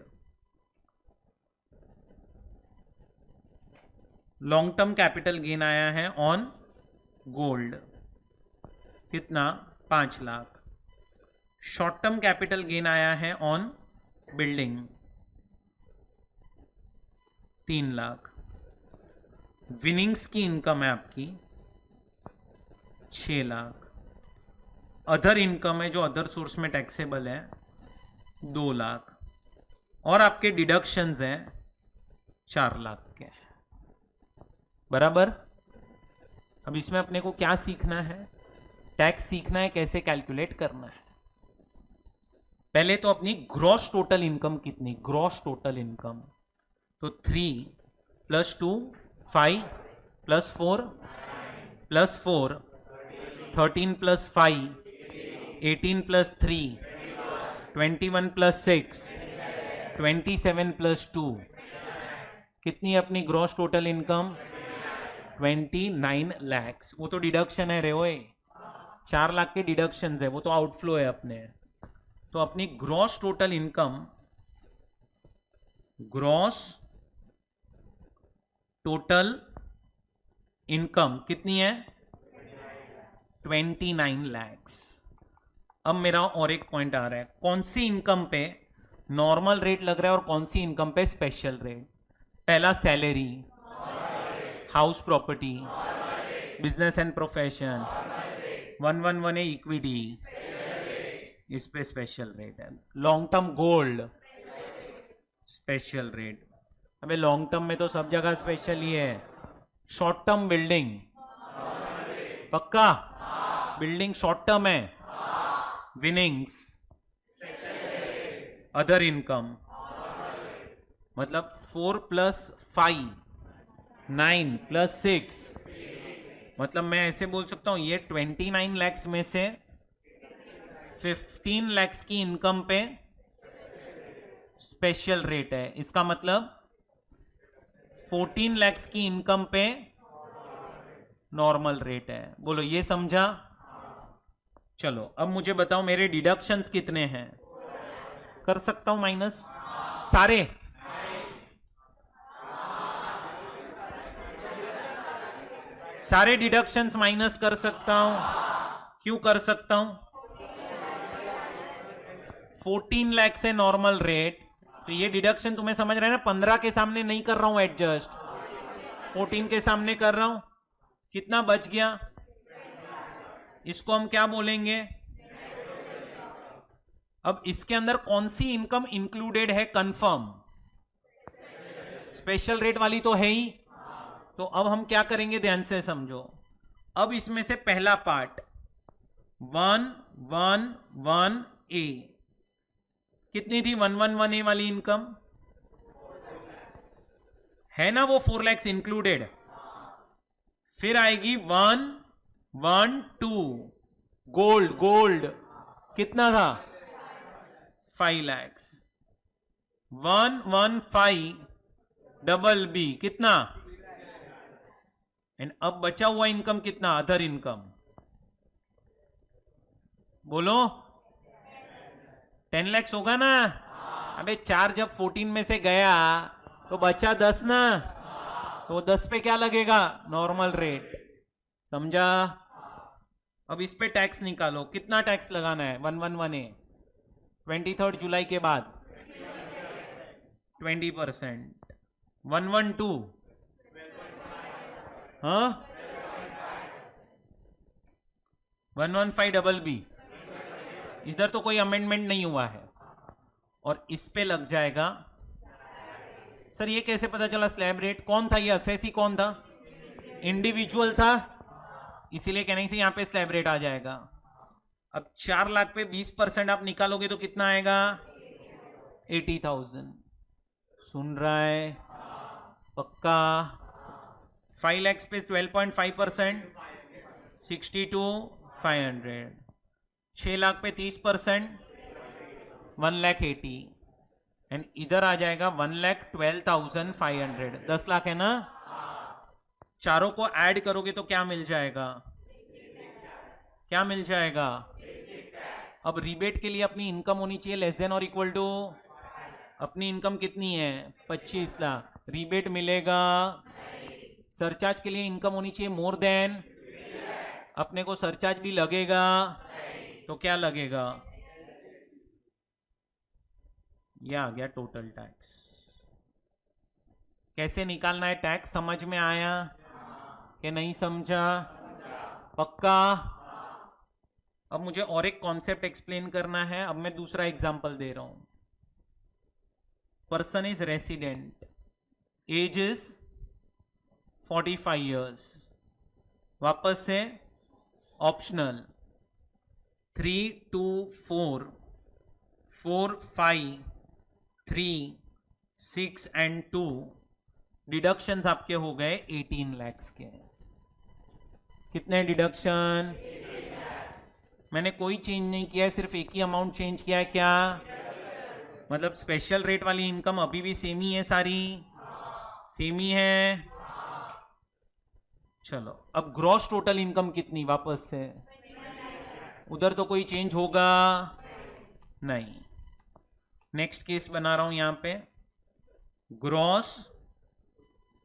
Long term capital gain आया है ऑन गोल्ड, कितना? 5 lakh. Short term capital gain आया है ऑन बिल्डिंग, 3 लाख। विनिंग्स की इनकम है आपकी 6 लाख। अदर इनकम है जो अदर सोर्स में टैक्सेबल है 2 लाख। और आपके डिडक्शंस हैं 4 लाख के, बराबर। अब इसमें अपने को क्या सीखना है? टैक्स सीखना है, कैसे कैलकुलेट करना है। पहले तो अपनी ग्रॉस टोटल इनकम कितनी? ग्रॉस टोटल इनकम तो 3 + 2 5 + 4 + 4 13 + 5 18 + 3 21 + 6 27 + 2, कितनी अपनी ग्रॉस टोटल इनकम? 29 lakhs। वो तो डिडक्शन है रे ओए, 4 लाख के डिडक्शन है, वो तो आउटफ्लो है अपने। तो अपनी gross total income gross total income कितनी है? 29 लैक्स। अब मेरा और एक पॉइंट आ रहा है, कौन सी इनकम पे नॉर्मल रेट लग रहा है और कौन सी इनकम पे स्पेशल रेट? पहला salary, house property, business and profession, 111 है इक्विटी, इस पे स्पेशल रेट है। Long term gold, special rate. अबे लॉन्ग टर्म में तो सब जगह स्पेशल ही है। शॉर्ट टर्म बिल्डिंग, पक्का? बिल्डिंग शॉर्ट टर्म है। विनिंग्स, अदर इनकम, मतलब 4 + 5 9 + 6, मतलब मैं ऐसे बोल सकता हूं ये 29 लैक्स में से 15 लैक्स की इनकम पे स्पेशल रेट है। इसका मतलब 14 लैक्स की इनकम पे नॉर्मल रेट है। बोलो ये समझा? चलो अब मुझे बताओ मेरे डिडक्शंस कितने हैं? कर सकता हूं माइनस सारे? सारे डिडक्शंस माइनस कर सकता हूं। क्यों कर सकता हूं? 14 लाख से नॉर्मल रेट, तो ये डिडक्शन तुम्हें समझ रहे हैं ना? 15 के सामने नहीं कर रहा हूं एडजस्ट, 14 के सामने कर रहा हूं। कितना बच गया? इसको हम क्या बोलेंगे? अब इसके अंदर कौन सी इनकम इंक्लूडेड है? कंफर्म स्पेशल रेट वाली तो है ही। तो अब हम क्या करेंगे, ध्यान से समझो। अब इसमें से पहला पार्ट 111 ए, कितनी थी 111 ए वाली इनकम? है ना वो 4 लैक्स इंक्लूडेड। फिर आएगी 112 गोल्ड, गोल्ड कितना था? 5 लैक्स। 115 डबल बी कितना? एंड अब बचा हुआ इनकम कितना? Other income. बोलो 10 लैक्स होगा ना? अबे 4 जब 14 में से गया तो बचा 10 ना, तो 10 पे क्या लगेगा? Normal rate. समझा? अब इस पे टैक्स निकालो, कितना टैक्स लगाना है? 111 ए 23 जुलाई के बाद 20%। 112 हाँ 115 डबल बी, इधर तो कोई अमेंडमेंट नहीं हुआ है, और इस पे लग जाएगा। सर ये कैसे पता चला स्लैब रेट? कौन था ये असेसी? कौन था? इंडिविजुअल था, इसीलिए कहने से यहां पे स्लैब रेट आ जाएगा। अब 4 लाख पे 20% आप निकालोगे तो कितना आएगा? 80,000। सुन रहा है? पक्का? 5 लैक्स पे 12.5% 62,500। 6 लाख पे 30% 1,80,000। एंड इधर आ जाएगा 1,12,500। 10 लाख है ना? चारों को ऐड करोगे तो क्या मिल जाएगा? क्या मिल जाएगा? अब रिबेट के लिए अपनी इनकम होनी चाहिए लेस देन और इक्वल टू, अपनी इनकम कितनी है? 25 लाख। रिबेट मिलेगा। सरचार्ज के लिए इनकम होनी चाहिए मोर देन, अपने को सरचार्ज भी लगेगा, तो क्या लगेगा? यह आ गया टोटल टैक्स। कैसे निकालना है टैक्स? समझ में आया कि नहीं समझा? पक्का? अब मुझे और एक कॉन्सेप्ट एक्सप्लेन करना है। अब मैं दूसरा एग्जांपल दे रहा हूं। Person is resident, age is 45 years। वापस से ऑप्शनल 3, 2, 4, 4, 5, 3, 6 एंड 2। डिडक्शंस आपके हो गए 18 लैक्स के। कितने डिडक्शन? मैंने कोई चेंज नहीं किया है, सिर्फ एक ही अमाउंट चेंज किया है। क्या मतलब? स्पेशल रेट वाली इनकम अभी भी सेम ही है, सारी सेम ही है। चलो अब ग्रॉस टोटल इनकम कितनी? वापस से उधर तो कोई चेंज होगा नहीं। नेक्स्ट केस बना रहा हूं यहां पे। Gross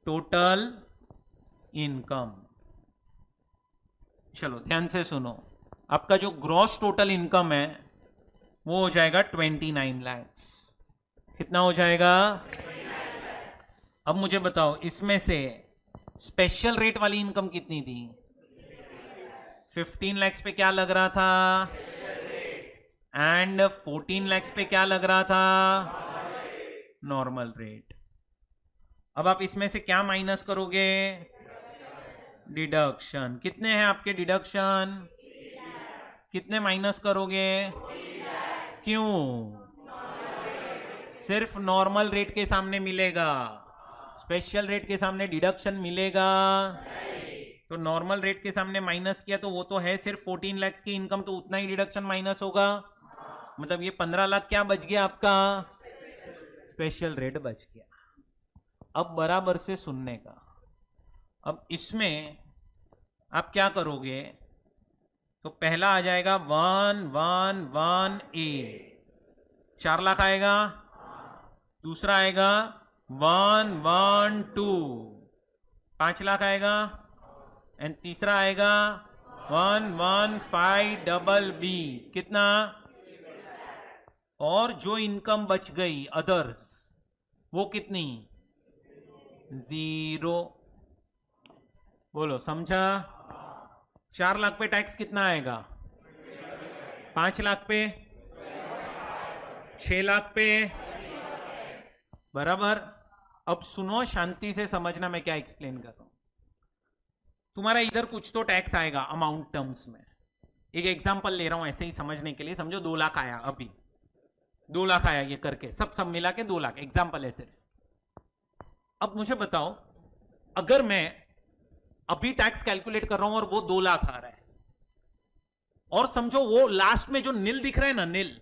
total income. चलो ध्यान से सुनो, आपका जो ग्रॉस टोटल इनकम है वो हो जाएगा 29 lakhs। कितना हो जाएगा? अब मुझे बताओ इसमें से स्पेशल रेट वाली इनकम कितनी थी? 15 lakhs पे क्या लग रहा था? एंड 14 lakhs पे क्या लग रहा था? Normal rate. अब आप इसमें से क्या माइनस करोगे? डिडक्शन। कितने हैं आपके डिडक्शन? कितने माइनस करोगे? क्यों? सिर्फ नॉर्मल रेट के सामने मिलेगा, स्पेशल रेट के सामने डिडक्शन मिलेगा? तो नॉर्मल रेट के सामने माइनस किया तो वो तो है सिर्फ 14 lakhs की इनकम, तो उतना ही डिडक्शन माइनस होगा। मतलब ये 15 लाख क्या बच गया आपका? स्पेशल रेट बच गया। अब बराबर से सुनने का। अब इसमें आप क्या करोगे? तो पहला आ जाएगा 111A, 4 लाख आएगा। दूसरा आएगा 112, 5 लाख आएगा। एंड तीसरा आएगा 115BB, कितना? और जो इनकम बच गई अदर्स, वो कितनी? 0। बोलो समझा? 4 लाख पे टैक्स कितना आएगा? 5 लाख पे, 6 लाख पे, बराबर। अब सुनो, शांति से समझना मैं क्या एक्सप्लेन कर रहा हूं। तुम्हारा इधर कुछ तो टैक्स आएगा अमाउंट टर्म्स में। एक एग्जांपल ले रहा हूं ऐसे ही समझने के लिए। समझो 2 लाख आया, अभी 2 लाख आया, ये करके सब मिला के 2 लाख, एग्जांपल है सिर्फ। अब मुझे बताओ, अगर मैं अभी टैक्स कैलकुलेट कर रहा हूं और वो 2 लाख आ रहा है, और समझो वो लास्ट में जो नील दिख रहा है ना, नील,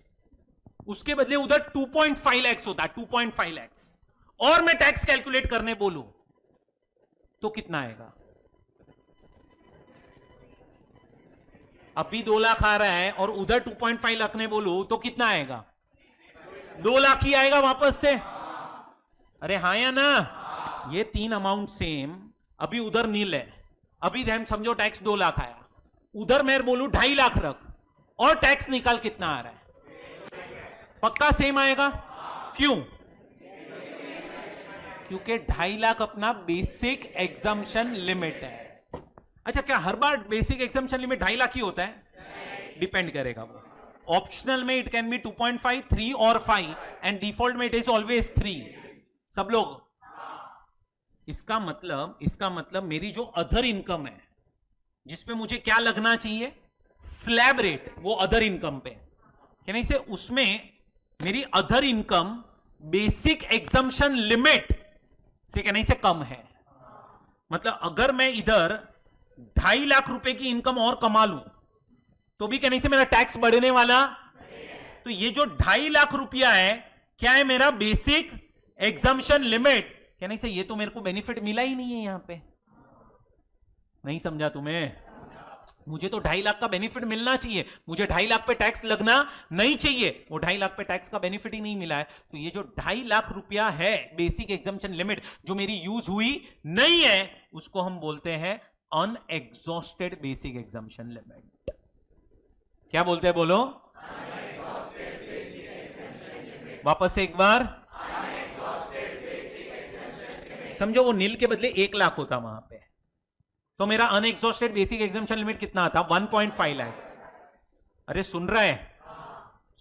उसके बदले उधर 2.5 lakhs होता है, 2.5 lakhs, और मैं टैक्स कैलकुलेट करने बोलूं तो कितना आएगा? अभी 2 लाख आ रहा है और उधर 2.5 लाख ने बोलूं तो कितना आएगा? 2 लाख ही आएगा वापस से। अरे हाँ या ना? ये 3 अमाउंट सेम। अभी उधर नील है, अभी ध्यान समझो टैक्स 2 लाख आया, उधर मैं बोलूं 2.5 लाख रख, और टैक्स निकाल कितना आ रहा है? पक्का सेम आएगा। क्यों? क्योंकि 2.5 लाख अपना बेसिक एग्जम्पशन लिमिट है। अच्छा, क्या हर बार बेसिक एग्जम्पशन लिमिट 2.5 लाख ही होता है? डिपेंड करेगा वो। ऑप्शनल में इट कैन बी 2.5, 3 और 5, एंड डिफॉल्ट में इट इज ऑलवेज 3। सब लोग, इसका मतलब मेरी जो अदर इनकम है, जिसपे मुझे क्या लगना चाहिए? स्लैब रेट, वो अदर इनकम पे, यानी से उसमें मेरी other income basic exemption limit से कहने से कम है। मतलब अगर मैं इधर 2.5 लाख रुपए की इनकम और कमा लूं तो भी कहने से मेरा टैक्स बढ़ने वाला। तो ये जो 2.5 लाख रुपया है, क्या है? मेरा बेसिक एग्जम्पशन लिमिट। कहने से ये तो मेरे को बेनिफिट मिला ही नहीं है यहां पे। नहीं समझा तुम्हें? मुझे तो 2.5 लाख का बेनिफिट मिलना चाहिए, मुझे 2.5 लाख पे टैक्स लगना नहीं चाहिए। वो 2.5 लाख पे टैक्स का बेनिफिट ही नहीं मिला है। तो ये जो 2.5 लाख रुपया है बेसिक एग्जम्पशन लिमिट, जो मेरी यूज हुई नहीं है, उसको हम बोलते हैं अनएग्जॉस्टेड बेसिक एग्जम्पशन लिमिट। क्या बोलते हैं? बोलो। वापस एक बार समझो, वो नील के बदले 1 लाख होता वहां पे, तो मेरा अनएग्जॉस्टेड बेसिक एग्जम्पशन लिमिट कितना आता? 1.5 lakhs। अरे सुन रहा है?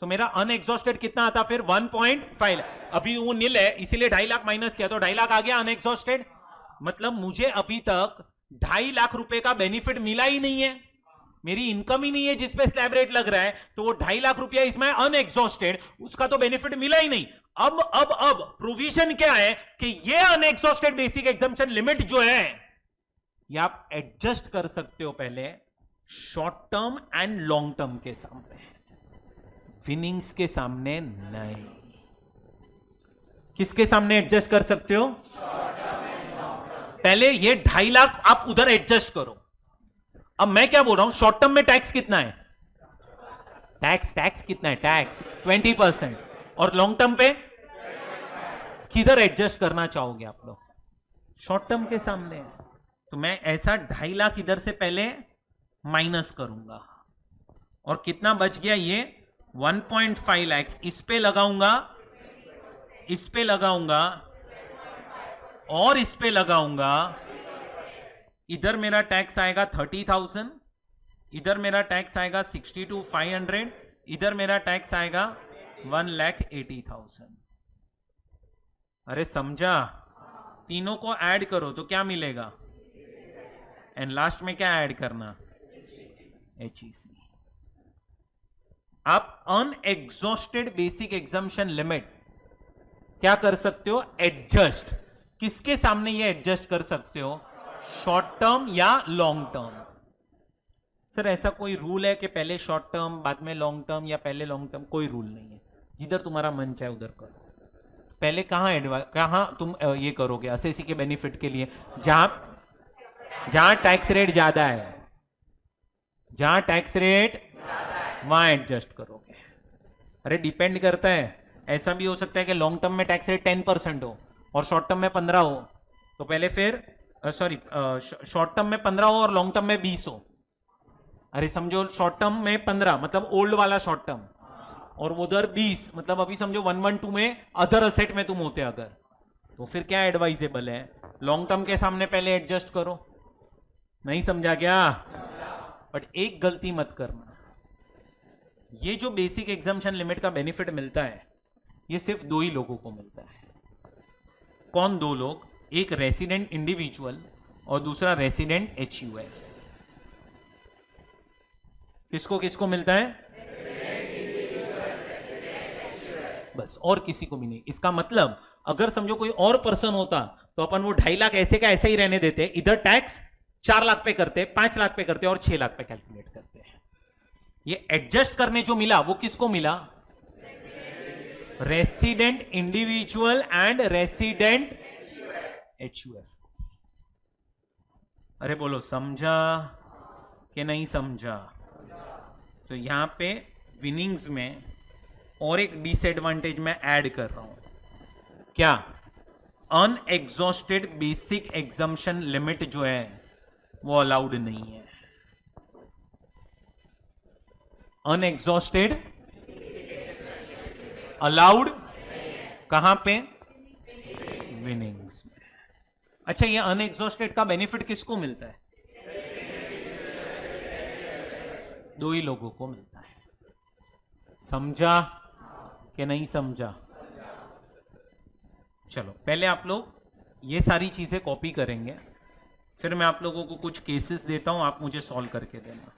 तो मेरा अनएग्जॉस्टेड कितना आता फिर? 1.5 लाख। अभी वो नील है इसीलिए 2.5 लाख माइनस किया तो 2.5 लाख आ गया अनएग्जॉस्टेड। मतलब मुझे अभी तक 2.5 लाख रुपए का बेनिफिट मिला ही नहीं है, मेरी इनकम ही नहीं है जिसपे स्लैब रेट लग रहा है। तो वो 2.5 लाख रुपया इसमें अनएग्जॉस्टेड, उसका तो बेनिफिट मिला ही नहीं। अब प्रोविजन क्या है कि ये अनएग्जॉस्टेड बेसिक एग्जम्पशन लिमिट जो है, ये आप एडजस्ट कर सकते हो पहले short term and long term के सामने, विनिंग्स के सामने नहीं। किसके सामने एडजस्ट कर सकते हो? पहले ये 2.5 लाख आप उधर एडजस्ट करो। अब मैं क्या बोल रहा हूं, शॉर्ट टर्म में टैक्स कितना है? टैक्स कितना है? टैक्स 20%। और लॉन्ग टर्म पे किधर एडजस्ट करना चाहोगे आप लोग? शॉर्ट टर्म के सामने। तो मैं ऐसा 2.5 लाख इधर से पहले माइनस करूंगा और कितना बच गया ये 1.5 लाख इस पे लगाऊंगा, इस पे लगाऊंगा और इस पे लगाऊंगा। इधर मेरा टैक्स आएगा 30,000, इधर मेरा टैक्स आएगा 62,500, इधर मेरा टैक्स आएगा 1,80,000। अरे समझा? तीनों को ऐड करो तो क्या मिलेगा? एंड लास्ट में क्या ऐड करना? HEC। आप अनएग्जॉस्टेड बेसिक एग्जम्पशन लिमिट क्या कर सकते हो? एडजस्ट। किसके सामने ये एडजस्ट कर सकते हो? शॉर्ट टर्म या लॉन्ग टर्म। सर ऐसा कोई रूल है कि पहले शॉर्ट टर्म बाद में लॉन्ग टर्म, या पहले लॉन्ग टर्म? कोई रूल नहीं है, जिधर तुम्हारा मन चाहे उधर करो। पहले कहां तुम ये करोगे एसएससी के बेनिफिट के लिए? जहां टैक्स रेट ज्यादा है, जहां टैक्स रेट वहां एडजस्ट करोगे। अरे डिपेंड करता है, ऐसा भी हो सकता है कि लॉन्ग टर्म में टैक्स रेट 10% हो और शॉर्ट टर्म में 15 हो, तो पहले फिर शॉर्ट टर्म में 15 हो और लॉन्ग टर्म में 20 हो। अरे समझो शॉर्ट टर्म में 15 मतलब ओल्ड वाला शॉर्ट टर्म, और उधर 20 मतलब अभी समझो 112 में अदर असेट में तुम होते अगर, तो फिर क्या एडवाइजेबल है? लॉन्ग टर्म के सामने पहले एडजस्ट करो। नहीं समझा क्या? बट एक गलती मत करना, ये जो बेसिक एग्जम्पशन लिमिट का बेनिफिट मिलता है ये सिर्फ 2 ही लोगों को मिलता है। कौन 2 लोग? एक रेसिडेंट इंडिविजुअल और दूसरा रेसिडेंट HUF। किसको किसको मिलता है? बस, और किसी को भी नहीं। इसका मतलब अगर समझो कोई और पर्सन होता तो अपन वो 2.5 लाख ऐसे का ऐसे ही रहने देते, इधर टैक्स 4 लाख पे करते, 5 लाख पे करते और 6 लाख पे कैलकुलेट करते हैं। ये एडजस्ट करने जो मिला वो किसको मिला? Resident individual and resident HUF। अरे बोलो समझा कि नहीं समझा? तो यहां पे विनिंग्स में और एक डिसएडवांटेज मैं ऐड कर रहा हूं। क्या? अनएग्जॉस्टेड बेसिक एग्जम्पशन लिमिट जो है वो अलाउड नहीं है। अनएग्जॉस्टेड अलाउड कहां पे? विनिंग्स में। अच्छा, ये अनएग्जॉस्टेड का बेनिफिट किसको मिलता है? 2 ही लोगों को मिलता है। समझा कि नहीं समझा? चलो पहले आप लोग ये सारी चीजें कॉपी करेंगे, फिर मैं आप लोगों को कुछ केसेस देता हूं, आप मुझे सॉल्व करके देना।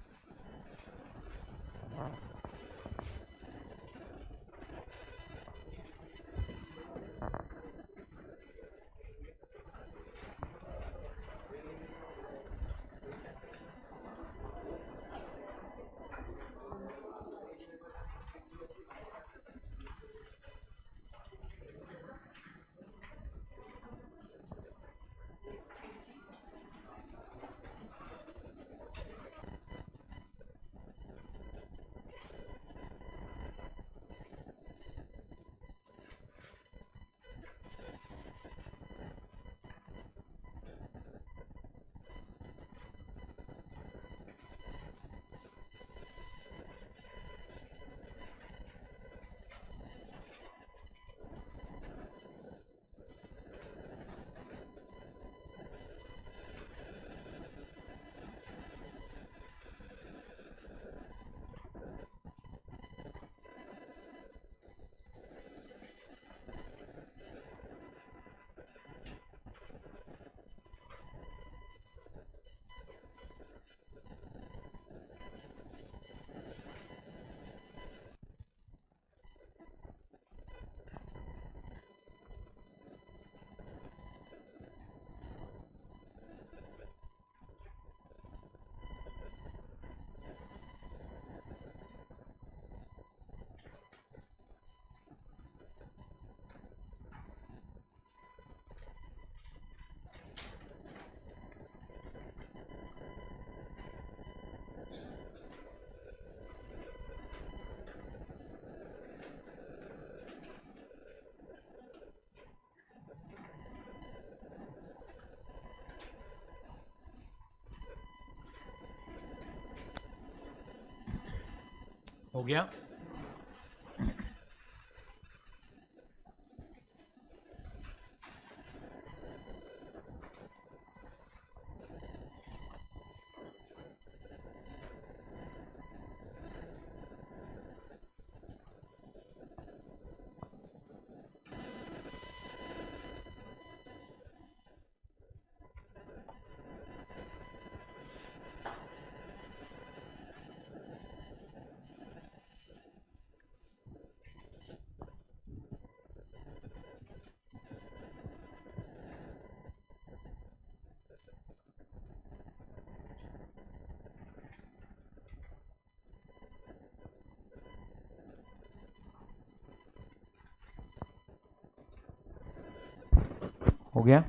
हो गया? हो गया?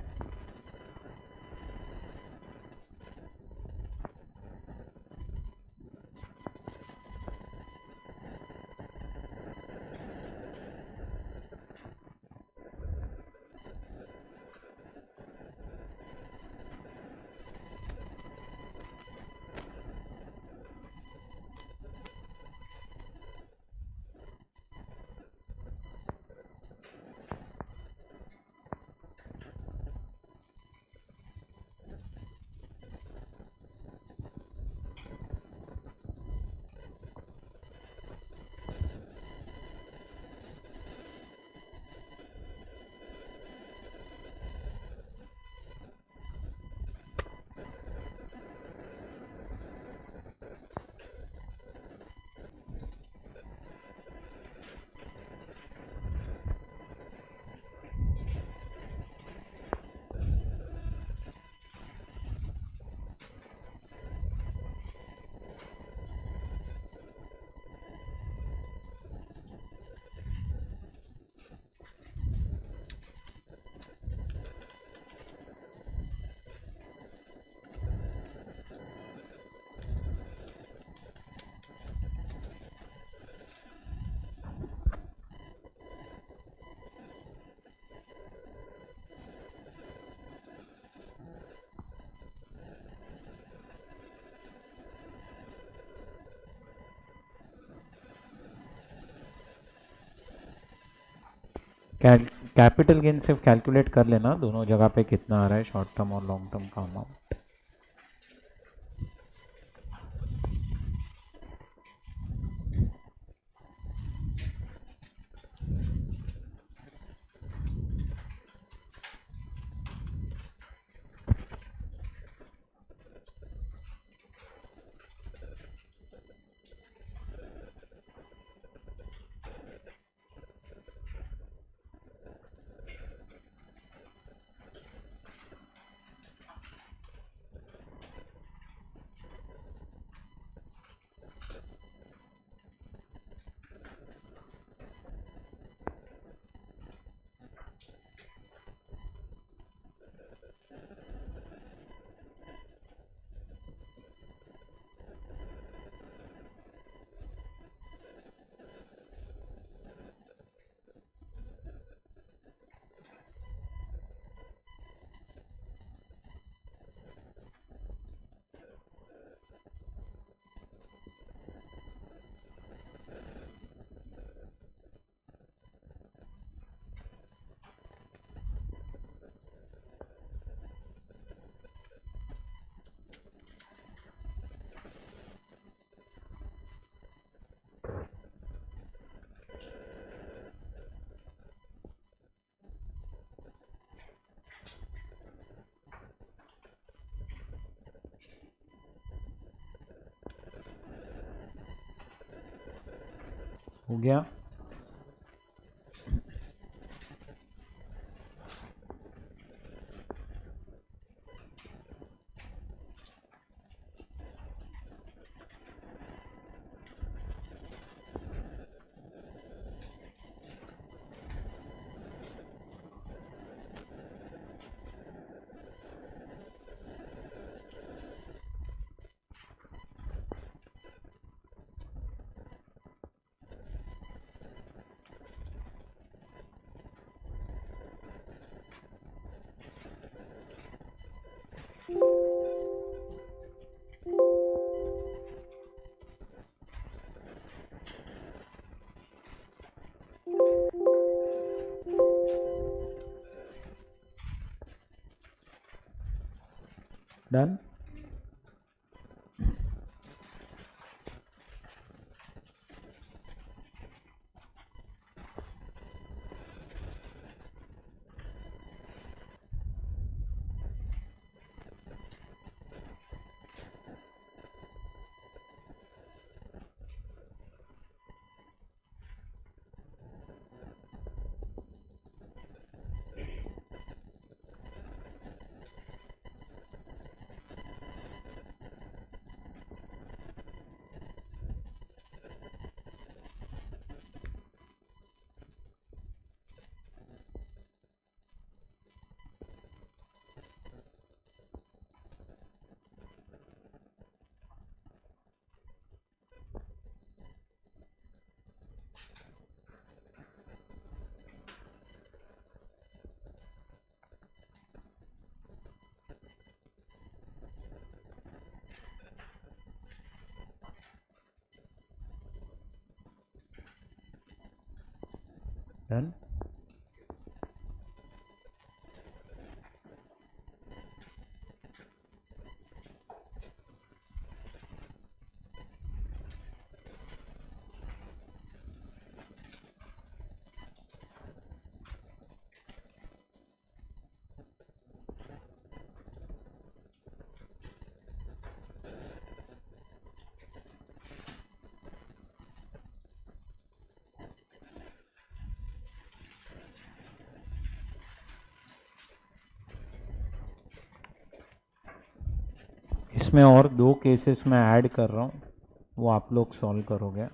कैपिटल गेन सिर्फ कैलकुलेट कर लेना दोनों जगह पे कितना आ रहा है, शॉर्ट टर्म और लॉन्ग टर्म का अमाउंट। हो गया? डन. Done. इसमें और 2 केसेस मैं ऐड कर रहा हूँ, वो आप लोग सॉल्व करोगे.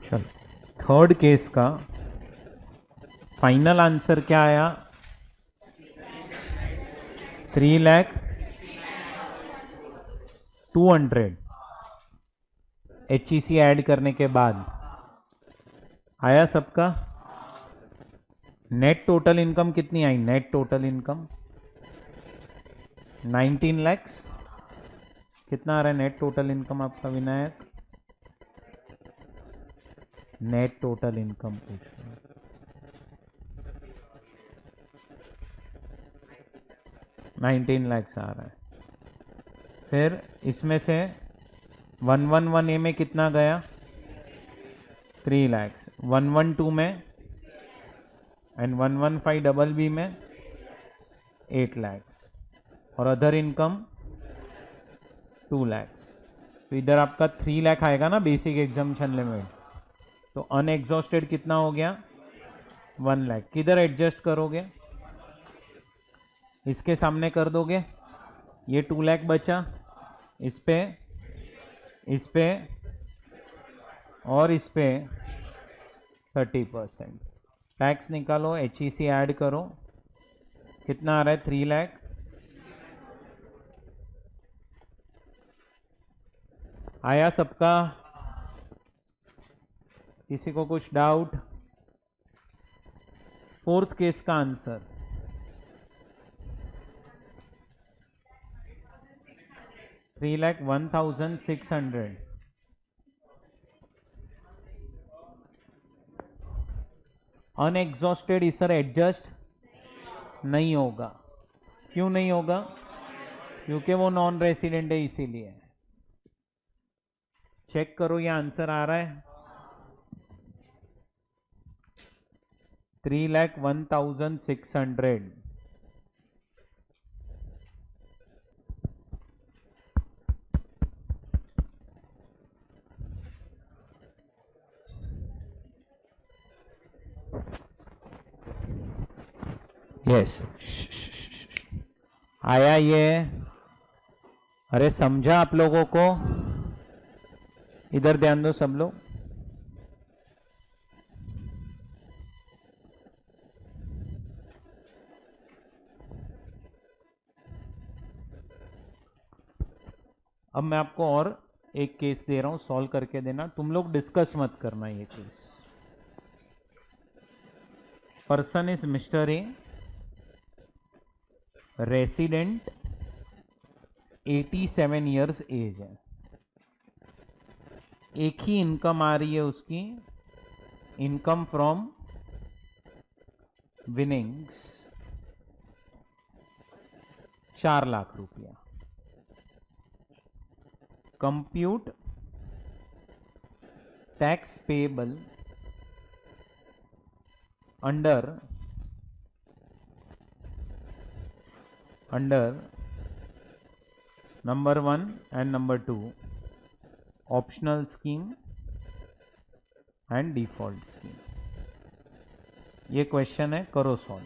चलो, थर्ड केस का फाइनल आंसर क्या आया? 3,02,000 HEC ऐड करने के बाद. आया सबका? नेट टोटल इनकम कितनी आई? Net total income 19 lakhs। कितना आ रहा है नेट टोटल इनकम आपका विनायक? नेट टोटल इनकम पूछ रहे हैं। 19 lakhs आ रहा है। फिर इसमें से 111A में कितना गया? 3 lakhs। 112 में एंड 115BB में 8 lakhs और अदर इनकम 2 lakhs। तो इधर आपका 3 लाख आएगा ना बेसिक एग्जाम्पशन लिमिट, तो अनएग्जॉस्टेड कितना हो गया? 1 लाख। किधर एडजस्ट करोगे? इसके सामने कर दोगे, ये 2 लाख बचा, इस पे और इस पे 30%। टैक्स निकालो, HEC ऐड करो, कितना आ रहा है? 3 लाख। आया सबका? किसी को कुछ डाउट? फोर्थ केस का आंसर 3,01,600। अनएग्जॉस्टेड इस सर एडजस्ट नहीं होगा। क्यों नहीं होगा? क्योंकि वो नॉन रेसिडेंट है, इसीलिए। चेक करो ये आंसर आ रहा है 3,01,600। यस, आया ये? अरे समझा आप लोगों को? इधर ध्यान दो सब लोग। अब मैं आपको और एक केस दे रहा हूं, सॉल्व करके देना। तुम लोग डिस्कस मत करना ये case. Person is mister A, resident, 87 years age है। एक ही इनकम आ रही है उसकी, इनकम फ्रॉम विनिंग्स 4 लाख रुपया। Compute tax payable under number 1 and number 2 optional scheme and default scheme. ये क्वेश्चन है, करो सॉल्व।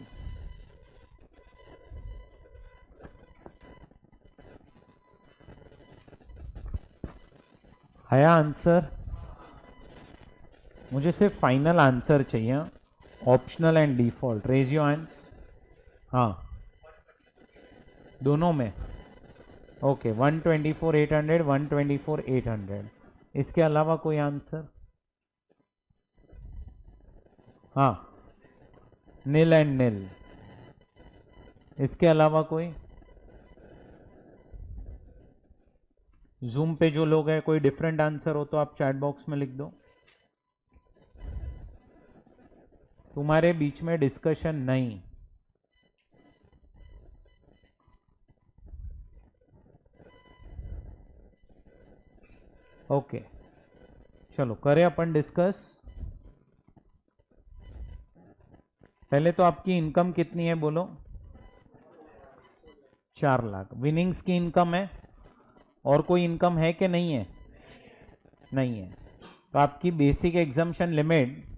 आया आंसर? मुझे सिर्फ फाइनल आंसर चाहिए, optional and default. Raise your hands. हाँ, दोनों में। ओके, 124,800, 124,800। इसके अलावा कोई आंसर? हाँ, नील एंड नील। इसके अलावा कोई? जूम पे जो लोग हैं, कोई डिफरेंट आंसर हो तो आप चैट बॉक्स में लिख दो। तुम्हारे बीच में डिस्कशन नहीं। ओके, चलो करें अपन डिस्कस। पहले तो आपकी इनकम कितनी है बोलो? 4 लाख। विनिंग्स की इनकम है, और कोई इनकम है कि नहीं है? नहीं है। तो आपकी बेसिक एग्जम्पशन लिमिट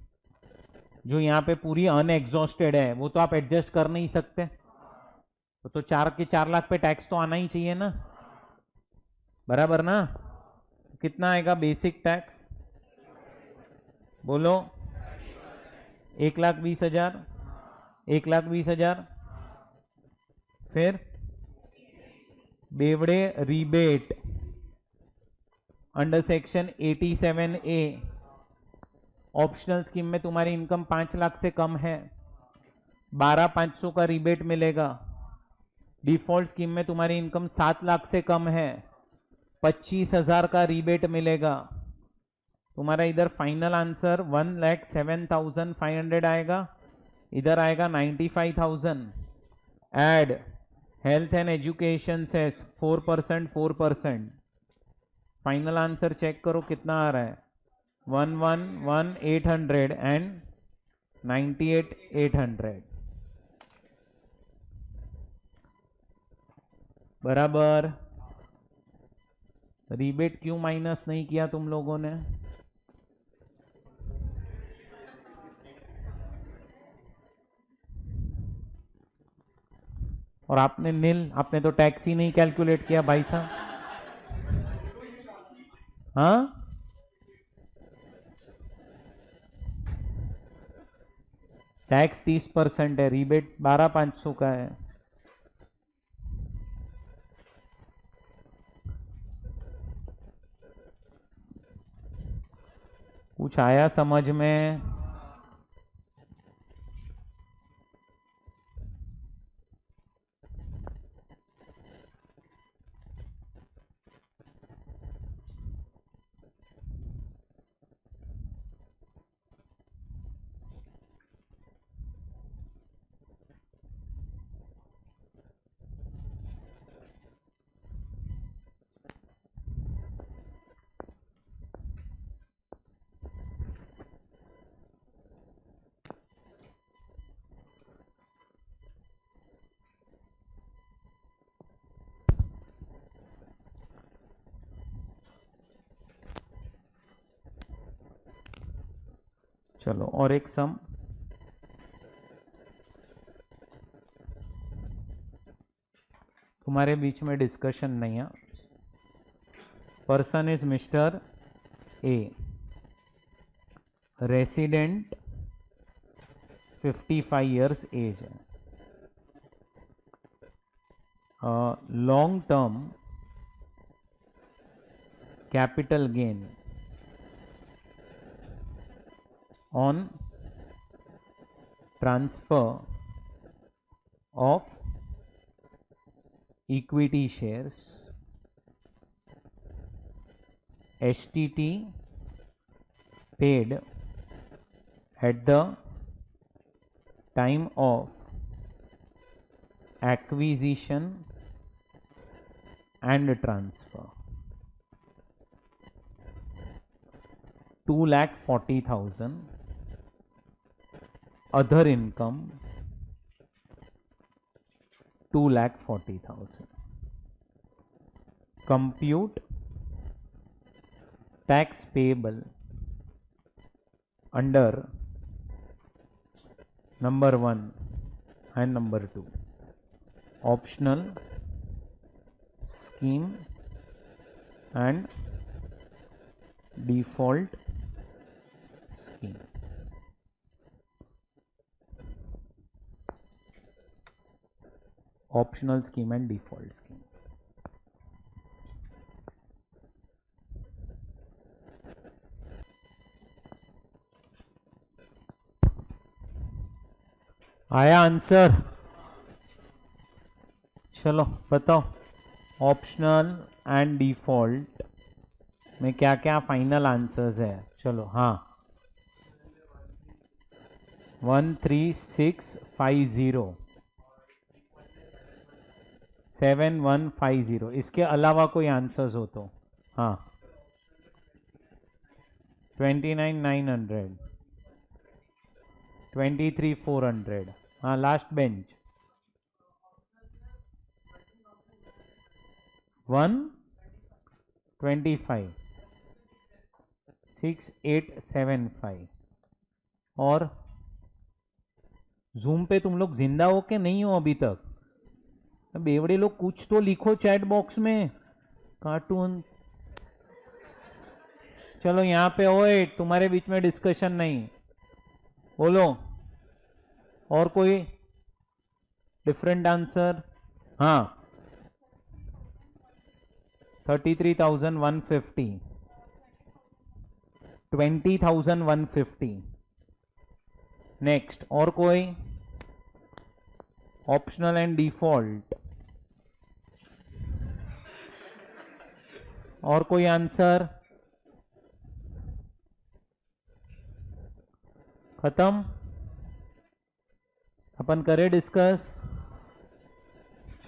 जो यहाँ पे पूरी अनएग्जॉस्टेड है, वो तो आप एडजस्ट कर नहीं सकते। तो 4 लाख पे टैक्स तो आना ही चाहिए ना, बराबर ना? कितना आएगा बेसिक टैक्स बोलो? 1,20,000, 1,20,000। फिर बेवड़े rebate under section 87A optional scheme में तुम्हारी इनकम 5 लाख से कम है, 12,500 का रिबेट मिलेगा। डिफॉल्ट स्कीम में तुम्हारी इनकम 7 लाख से कम है, 25,000 का रिबेट मिलेगा। तुम्हारा इधर फाइनल आंसर 1,07,500 आएगा, इधर आएगा 95,000। Add health and education cess 4%, 4%। Final answer check करो कितना आ रहा है, 1,11,800 एंड 98,800 बराबर। रिबेट क्यों माइनस नहीं किया तुम लोगों ने? और आपने नील, आपने तो टैक्स ही नहीं कैलकुलेट किया भाई साहब। हाँ, टैक्स 30% है, रिबेट 12,500 का है। कुछ आया समझ में? चलो और एक सम। तुम्हारे बीच में डिस्कशन नहीं है। Person is mister A, resident, 55 years age है, long term capital gain on transfer of equity shares, STT paid at the time of acquisition and transfer, 2,40,000. Other income 2,40,000. Compute tax payable under number 1 and number 2. Optional scheme and default scheme. Optional scheme and default scheme. आया answer? चलो बताओ, optional and default में क्या क्या final answers है? चलो हाँ, 13650, 7150। इसके अलावा कोई आंसर्स हो तो? हाँ, 29,900, 23,400। हाँ, लास्ट बेंच 125, 6875। और जूम पे तुम लोग जिंदा हो के नहीं हो अभी तक? बेवड़े लोग कुछ तो लिखो चैट बॉक्स में। कार्टून, चलो यहाँ पे ओए, तुम्हारे बीच में डिस्कशन नहीं, बोलो और कोई डिफरेंट आंसर? हाँ, 33,150। 20,150। नेक्स्ट और कोई ऑप्शनल एंड डिफॉल्ट, और कोई आंसर? खत्म? अपन करें डिस्कस?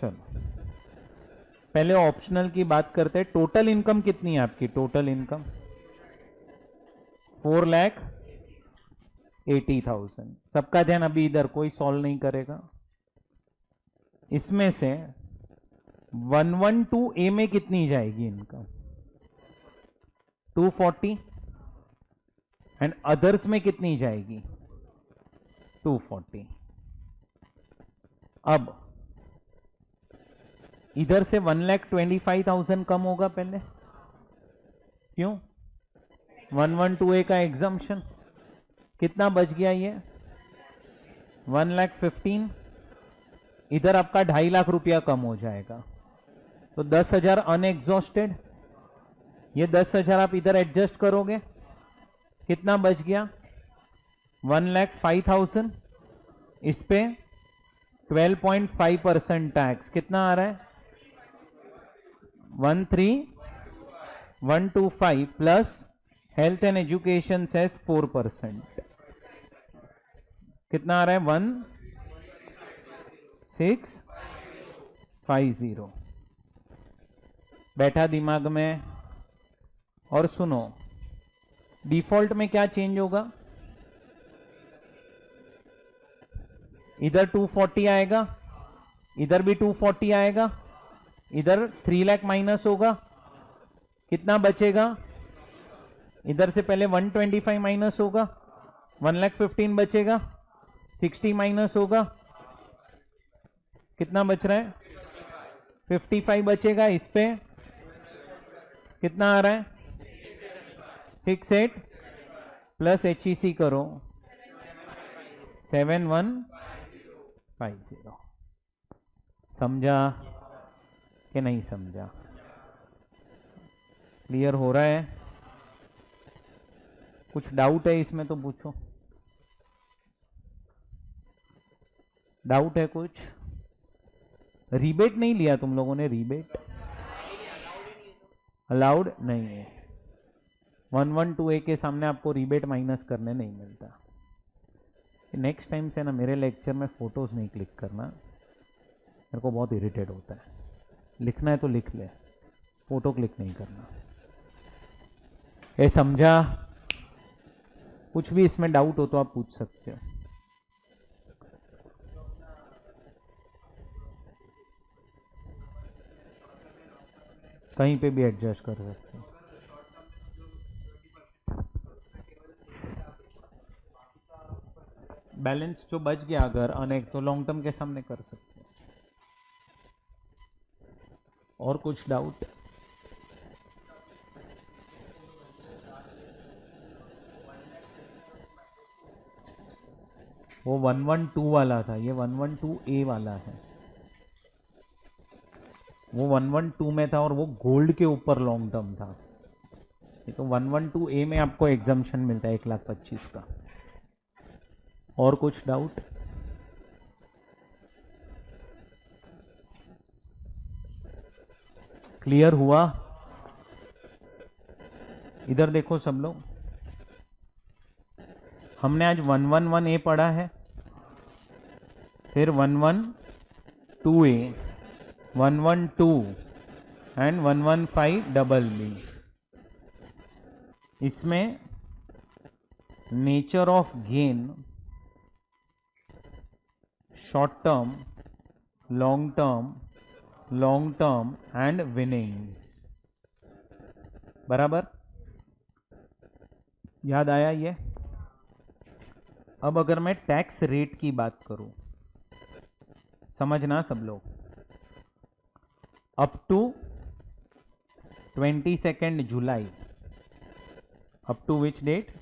चलो पहले ऑप्शनल की बात करते हैं। टोटल इनकम कितनी है आपकी? Total income 4,80,000। सबका ध्यान अभी इधर, कोई सॉल्व नहीं करेगा। इसमें से 112 ए में कितनी जाएगी इनकम? 240। एंड अदर्स में कितनी जाएगी? 240। अब इधर से 1,25,000 कम होगा पहले, क्यों? 112A का एग्जम्पशन कितना बच गया? ये 1,15,000। इधर आपका 2.5 लाख रुपया कम हो जाएगा, तो 10,000 अनएग्जॉस्टेड। ये 10,000 आप इधर एडजस्ट करोगे, कितना बच गया? 1,05,000। इस पे 12.5% टैक्स, कितना आ रहा है? 13,125 plus health and education cess 4%, कितना आ रहा है? 1,650। बैठा दिमाग में? और सुनो, डिफॉल्ट में क्या चेंज होगा? इधर 240 आएगा, इधर भी 240 आएगा, इधर 3 लाख माइनस होगा, कितना बचेगा? इधर से पहले 125 माइनस होगा, 1,15,000 बचेगा, 60 माइनस होगा, कितना बच रहा है? 55 बचेगा। इस पे कितना आ रहा है? 68 प्लस HEC करो, 7,150। समझा कि नहीं समझा? क्लियर हो रहा है? कुछ डाउट है इसमें तो पूछो। डाउट है कुछ? रिबेट नहीं लिया तुम लोगों ने? रिबेट अलाउड नहीं है। 112A के सामने आपको रिबेट माइनस करने नहीं मिलता। नेक्स्ट टाइम से ना मेरे लेक्चर में फोटोज नहीं क्लिक करना, मेरे को बहुत इरिटेट होता है। लिखना है तो लिख ले, फोटो क्लिक नहीं करना। ये समझा? कुछ भी इसमें डाउट हो तो आप पूछ सकते हो। कहीं पे भी एडजस्ट कर सकते हो। बैलेंस जो बच गया अगर अनेक, तो लॉन्ग टर्म के सामने कर सकते हो। और कुछ डाउट? वो 112 वाला था, ये 112A वाला है। वो 112 में था और वो गोल्ड के ऊपर लॉन्ग टर्म था। ये तो 112A में आपको एग्जम्पशन मिलता है 1,25,000 का। और कुछ डाउट? क्लियर हुआ? इधर देखो सब लोग, हमने आज 111A पढ़ा है, फिर 112A, 112 एंड 115BB। इसमें nature of gain, short term, long term and winning. बराबर? याद आया ये? अब अगर मैं टैक्स रेट की बात करूं, समझना सब लोग, up to 22 July, up to which date?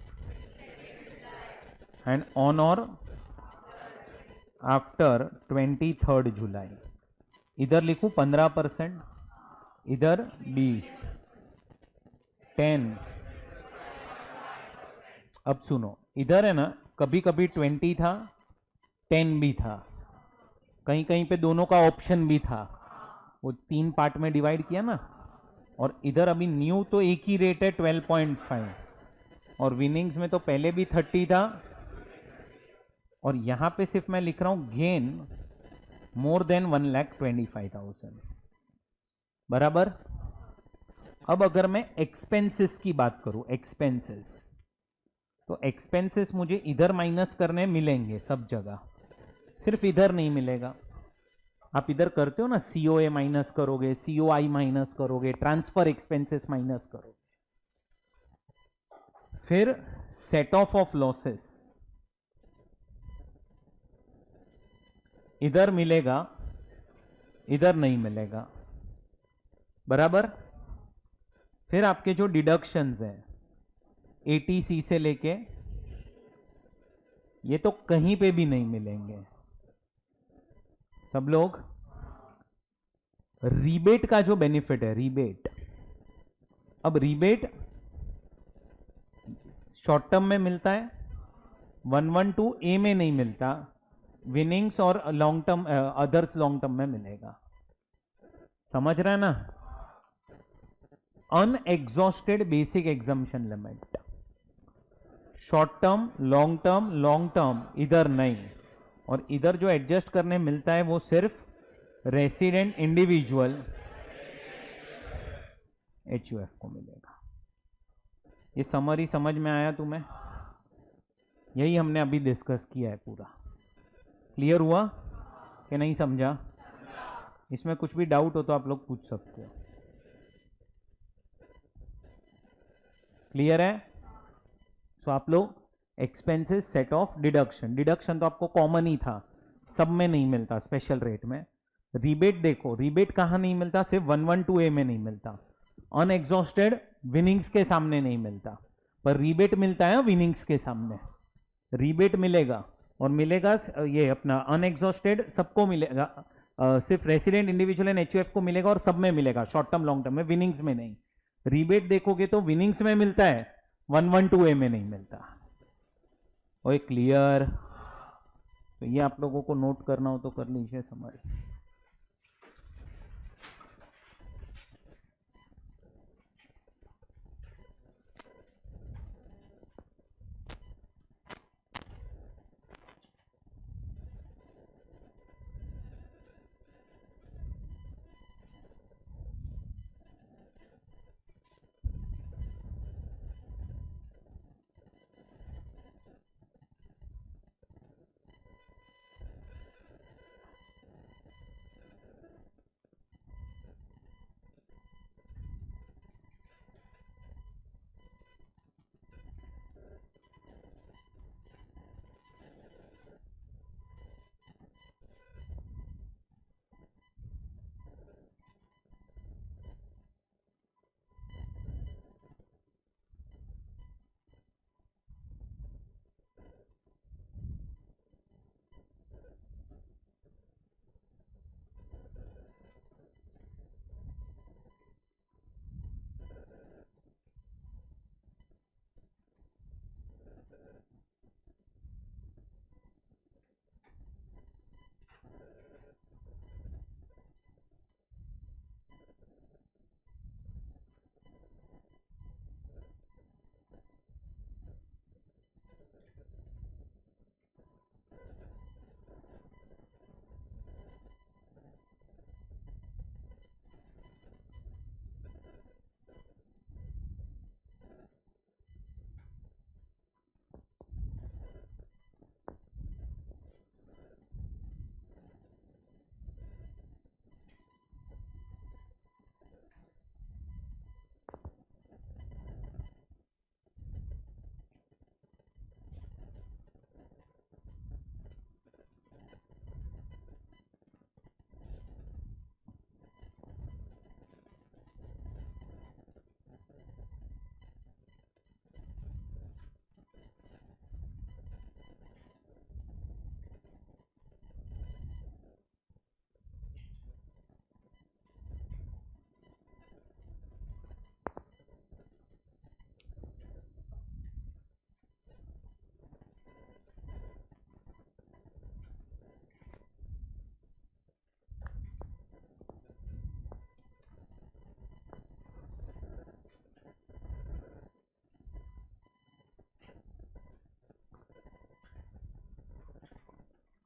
And on और आफ्टर 23 जुलाई। इधर लिखूं 15%, इधर 20, 10, अब सुनो, इधर है ना, कभी कभी 20 था, 10 भी था, कहीं कहीं पे दोनों का ऑप्शन भी था, वो 3 पार्ट में डिवाइड किया ना। और इधर अभी न्यू तो एक ही रेट है 12.5, और विनिंग्स में तो पहले भी 30 था, और यहां पे सिर्फ मैं लिख रहा हूं गेन मोर देन 1,25,000, बराबर। अब अगर मैं एक्सपेंसेस की बात करूं, एक्सपेंसेस, तो एक्सपेंसेस मुझे इधर माइनस करने मिलेंगे सब जगह, सिर्फ इधर नहीं मिलेगा। आप इधर करते हो ना, सीओए माइनस करोगे, सीओआई माइनस करोगे, ट्रांसफर एक्सपेंसेस माइनस करोगे, फिर सेट ऑफ लॉसेस इधर मिलेगा, इधर नहीं मिलेगा, बराबर। फिर आपके जो डिडक्शंस हैं एटीसी से लेके, ये तो कहीं पे भी नहीं मिलेंगे सब लोग। रीबेट का जो बेनिफिट है, रीबेट, अब रीबेट शॉर्ट टर्म में मिलता है, 112 ए में नहीं मिलता, विनिंग्स और long term, others long term में मिलेगा, समझ रहे हैं ना। Unexhausted basic exemption limit, short term, long term इधर नहीं, और इधर जो एडजस्ट करने मिलता है वो सिर्फ रेसिडेंट इंडिविजुअल एचयूएफ को मिलेगा। ये समरी समझ में आया तुम्हें? यही हमने अभी डिस्कस किया है पूरा। क्लियर हुआ कि नहीं समझा? इसमें कुछ भी डाउट हो तो आप लोग पूछ सकते हो। क्लियर है? तो आप लोग expenses set of deduction, deduction तो आपको कॉमन ही था, सब में नहीं मिलता, स्पेशल रेट में। रिबेट देखो, रिबेट कहां नहीं मिलता, सिर्फ 112A में नहीं मिलता, अनएग्जॉस्टेड विनिंग्स के सामने नहीं मिलता, पर रिबेट मिलता है विनिंग्स के सामने। रिबेट मिलेगा, और मिलेगा ये अपना अनएग्जॉस्टेड सबको मिलेगा, सिर्फ रेसिडेंट इंडिविजुअल एंड एचयूएफ को मिलेगा, और सब में मिलेगा, शॉर्ट टर्म लॉन्ग टर्म में, विनिंग्स में नहीं। रिबेट देखोगे तो विनिंग्स में मिलता है, 112A में नहीं मिलता। ओए क्लियर? तो ये आप लोगों को नोट करना हो तो कर लीजिए समरी।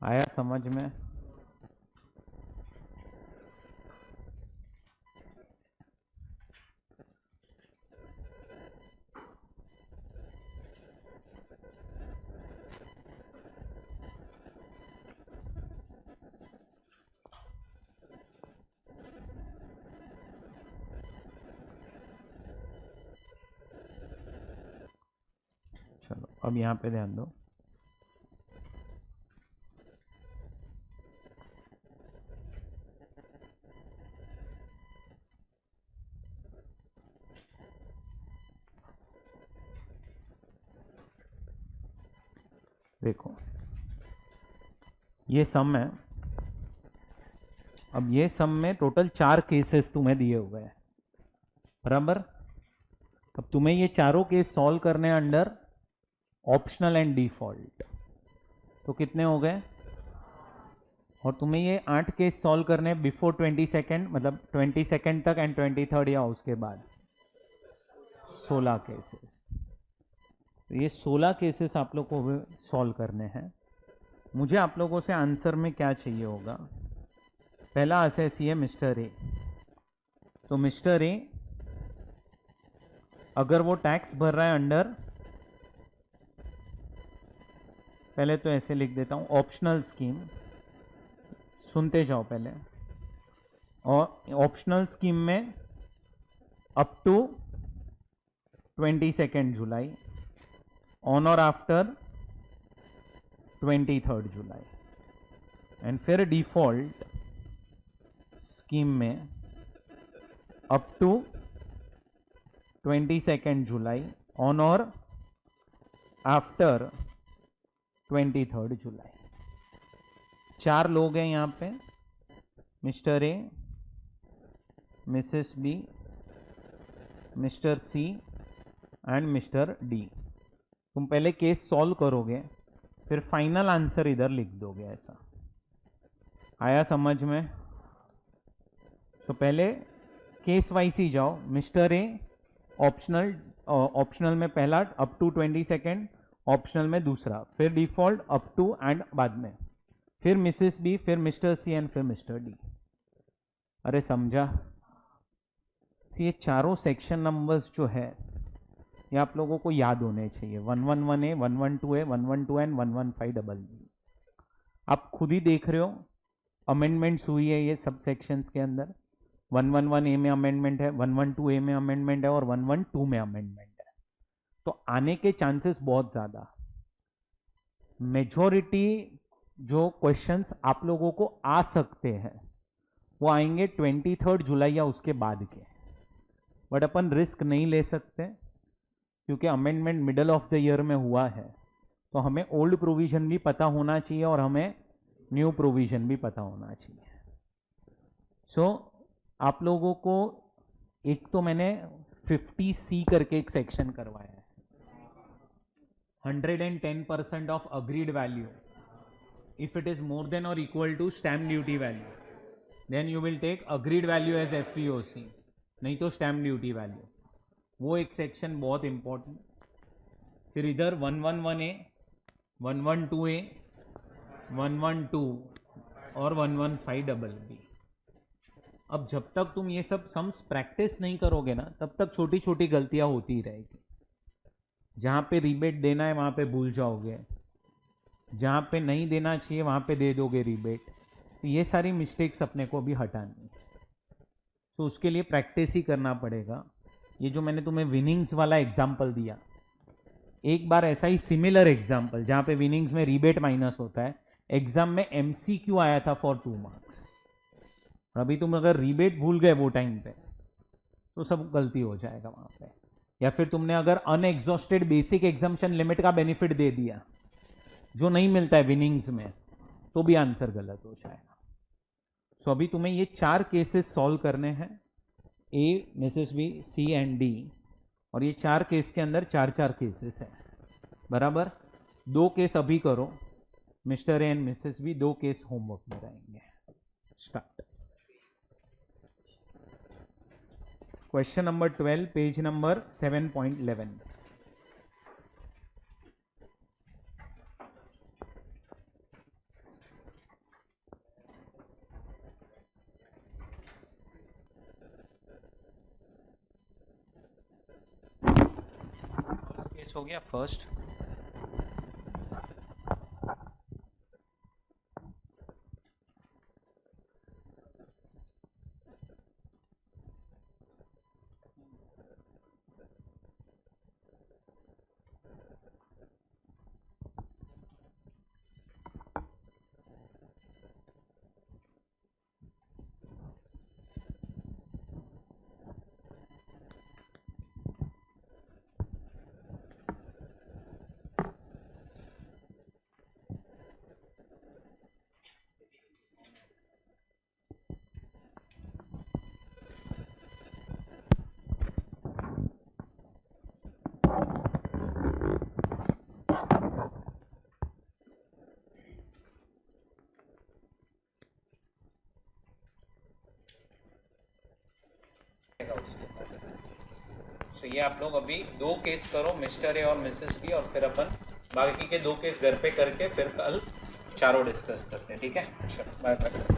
आया समझ में? चलो अब यहाँ पे ध्यान दो। देखो ये सम है। अब ये सम में टोटल 4 केसेस तुम्हें दिए हुए हैं, बराबर। अब तुम्हें ये चारों केस सॉल्व करने हैं अंडर ऑप्शनल एंड डिफॉल्ट। तो कितने हो गए? और तुम्हें ये 8 केस सॉल्व करने हैं बिफोर 20 सेकेंड, मतलब 20 सेकेंड तक, एंड 23rd या उसके बाद 16 केसेस। तो ये 16 केसेस आप लोग को सॉल्व करने हैं। मुझे आप लोगों से आंसर में क्या चाहिए होगा? पहला असेस ये मिस्टर ए। तो मिस्टर ए अगर वो टैक्स भर रहा है अंडर, पहले तो ऐसे लिख देता हूं, ऑप्शनल स्कीम। सुनते जाओ पहले। और ऑप्शनल स्कीम में अप टू 22 जुलाई, ऑन और आफ्टर 23rd जुलाई, एंड फिर डिफॉल्ट स्कीम में अप टू 22 जुलाई, ऑन और आफ्टर 23rd जुलाई। 4 लोग हैं यहाँ पे, Mister A, Mrs B, Mister C and Mister D. तुम पहले केस सॉल्व करोगे, फिर फाइनल आंसर इधर लिख दोगे। ऐसा आया समझ में? तो पहले केस वाइज ही जाओ। मिस्टर ए ऑप्शनल में पहला अप टू 22, ऑप्शनल में दूसरा, फिर डिफॉल्ट अप टू एंड बाद में, फिर मिसेस बी, फिर मिस्टर सी एंड फिर मिस्टर डी। अरे समझा? ये चारों सेक्शन नंबर्स जो है ये आप लोगों को याद होने चाहिए। 111A, 112A, 112 and 115BB। आप खुद ही देख रहे हो अमेंडमेंट्स हुई है ये सब सेक्शंस के अंदर। 111A में अमेंडमेंट है, 112A में अमेंडमेंट है और 112 में अमेंडमेंट है। तो आने के चांसेस बहुत ज़्यादा। मेजॉरिटी जो क्वेश्चंस आप लोगों को आ सकते हैं वो आएंगे 23rd जुलाई या उसके बाद के। बट अपन रिस्क नहीं ले सकते क्योंकि amendment middle of the year में हुआ है। तो हमें ओल्ड प्रोविजन भी पता होना चाहिए और हमें न्यू प्रोविजन भी पता होना चाहिए। सो आप लोगों को एक तो मैंने 50C करके एक सेक्शन करवाया है, 110% of agreed value if it is more than or equal to stamp duty value, then you will take agreed value as FEOC, नहीं तो stamp duty value। वो एक सेक्शन बहुत इंपॉर्टेंट। फिर इधर 111A, 112A, 112 और 115BB। अब जब तक तुम ये सब सम्स प्रैक्टिस नहीं करोगे ना, तब तक छोटी छोटी गलतियां होती ही रहेगी। जहां पे रिबेट देना है वहां पे भूल जाओगे, जहां पे नहीं देना चाहिए वहां पे दे दोगे रिबेट। तो ये सारी मिस्टेक्स अपने को भी हटानी है। तो उसके लिए प्रैक्टिस ही करना पड़ेगा। ये जो मैंने तुम्हें विनिंग्स वाला एग्जाम्पल दिया, एक बार ऐसा ही सिमिलर एग्जाम्पल जहां पे विनिंग्स में रिबेट माइनस होता है, एग्जाम में MCQ आया था फॉर 2 मार्क्स। अभी तुम अगर रिबेट भूल गए वो टाइम पे तो सब गलती हो जाएगा वहां पे। या फिर तुमने अगर अनएग्जॉस्टेड बेसिक एग्जाम्पशन लिमिट का बेनिफिट दे दिया जो नहीं मिलता है विनिंग्स में, तो भी आंसर गलत हो जाएगा। सो अभी तुम्हें ये 4 केसेस सॉल्व करने हैं, A, Mrs B, C and D. और ये 4 केस के अंदर 4 केसेस हैं, बराबर। 2 केस अभी करो, Mister A and Mrs B. 2 case homework में रहेंगे। Start. Question number 12, page number 7.11। Case हो गया फर्स्ट। तो ये आप लोग अभी 2 केस करो, मिस्टर ए और मिसेस बी, और फिर अपन बाकी के 2 केस घर पे करके फिर कल चारों डिस्कस करते हैं, ठीक है? चलो बाय बाय।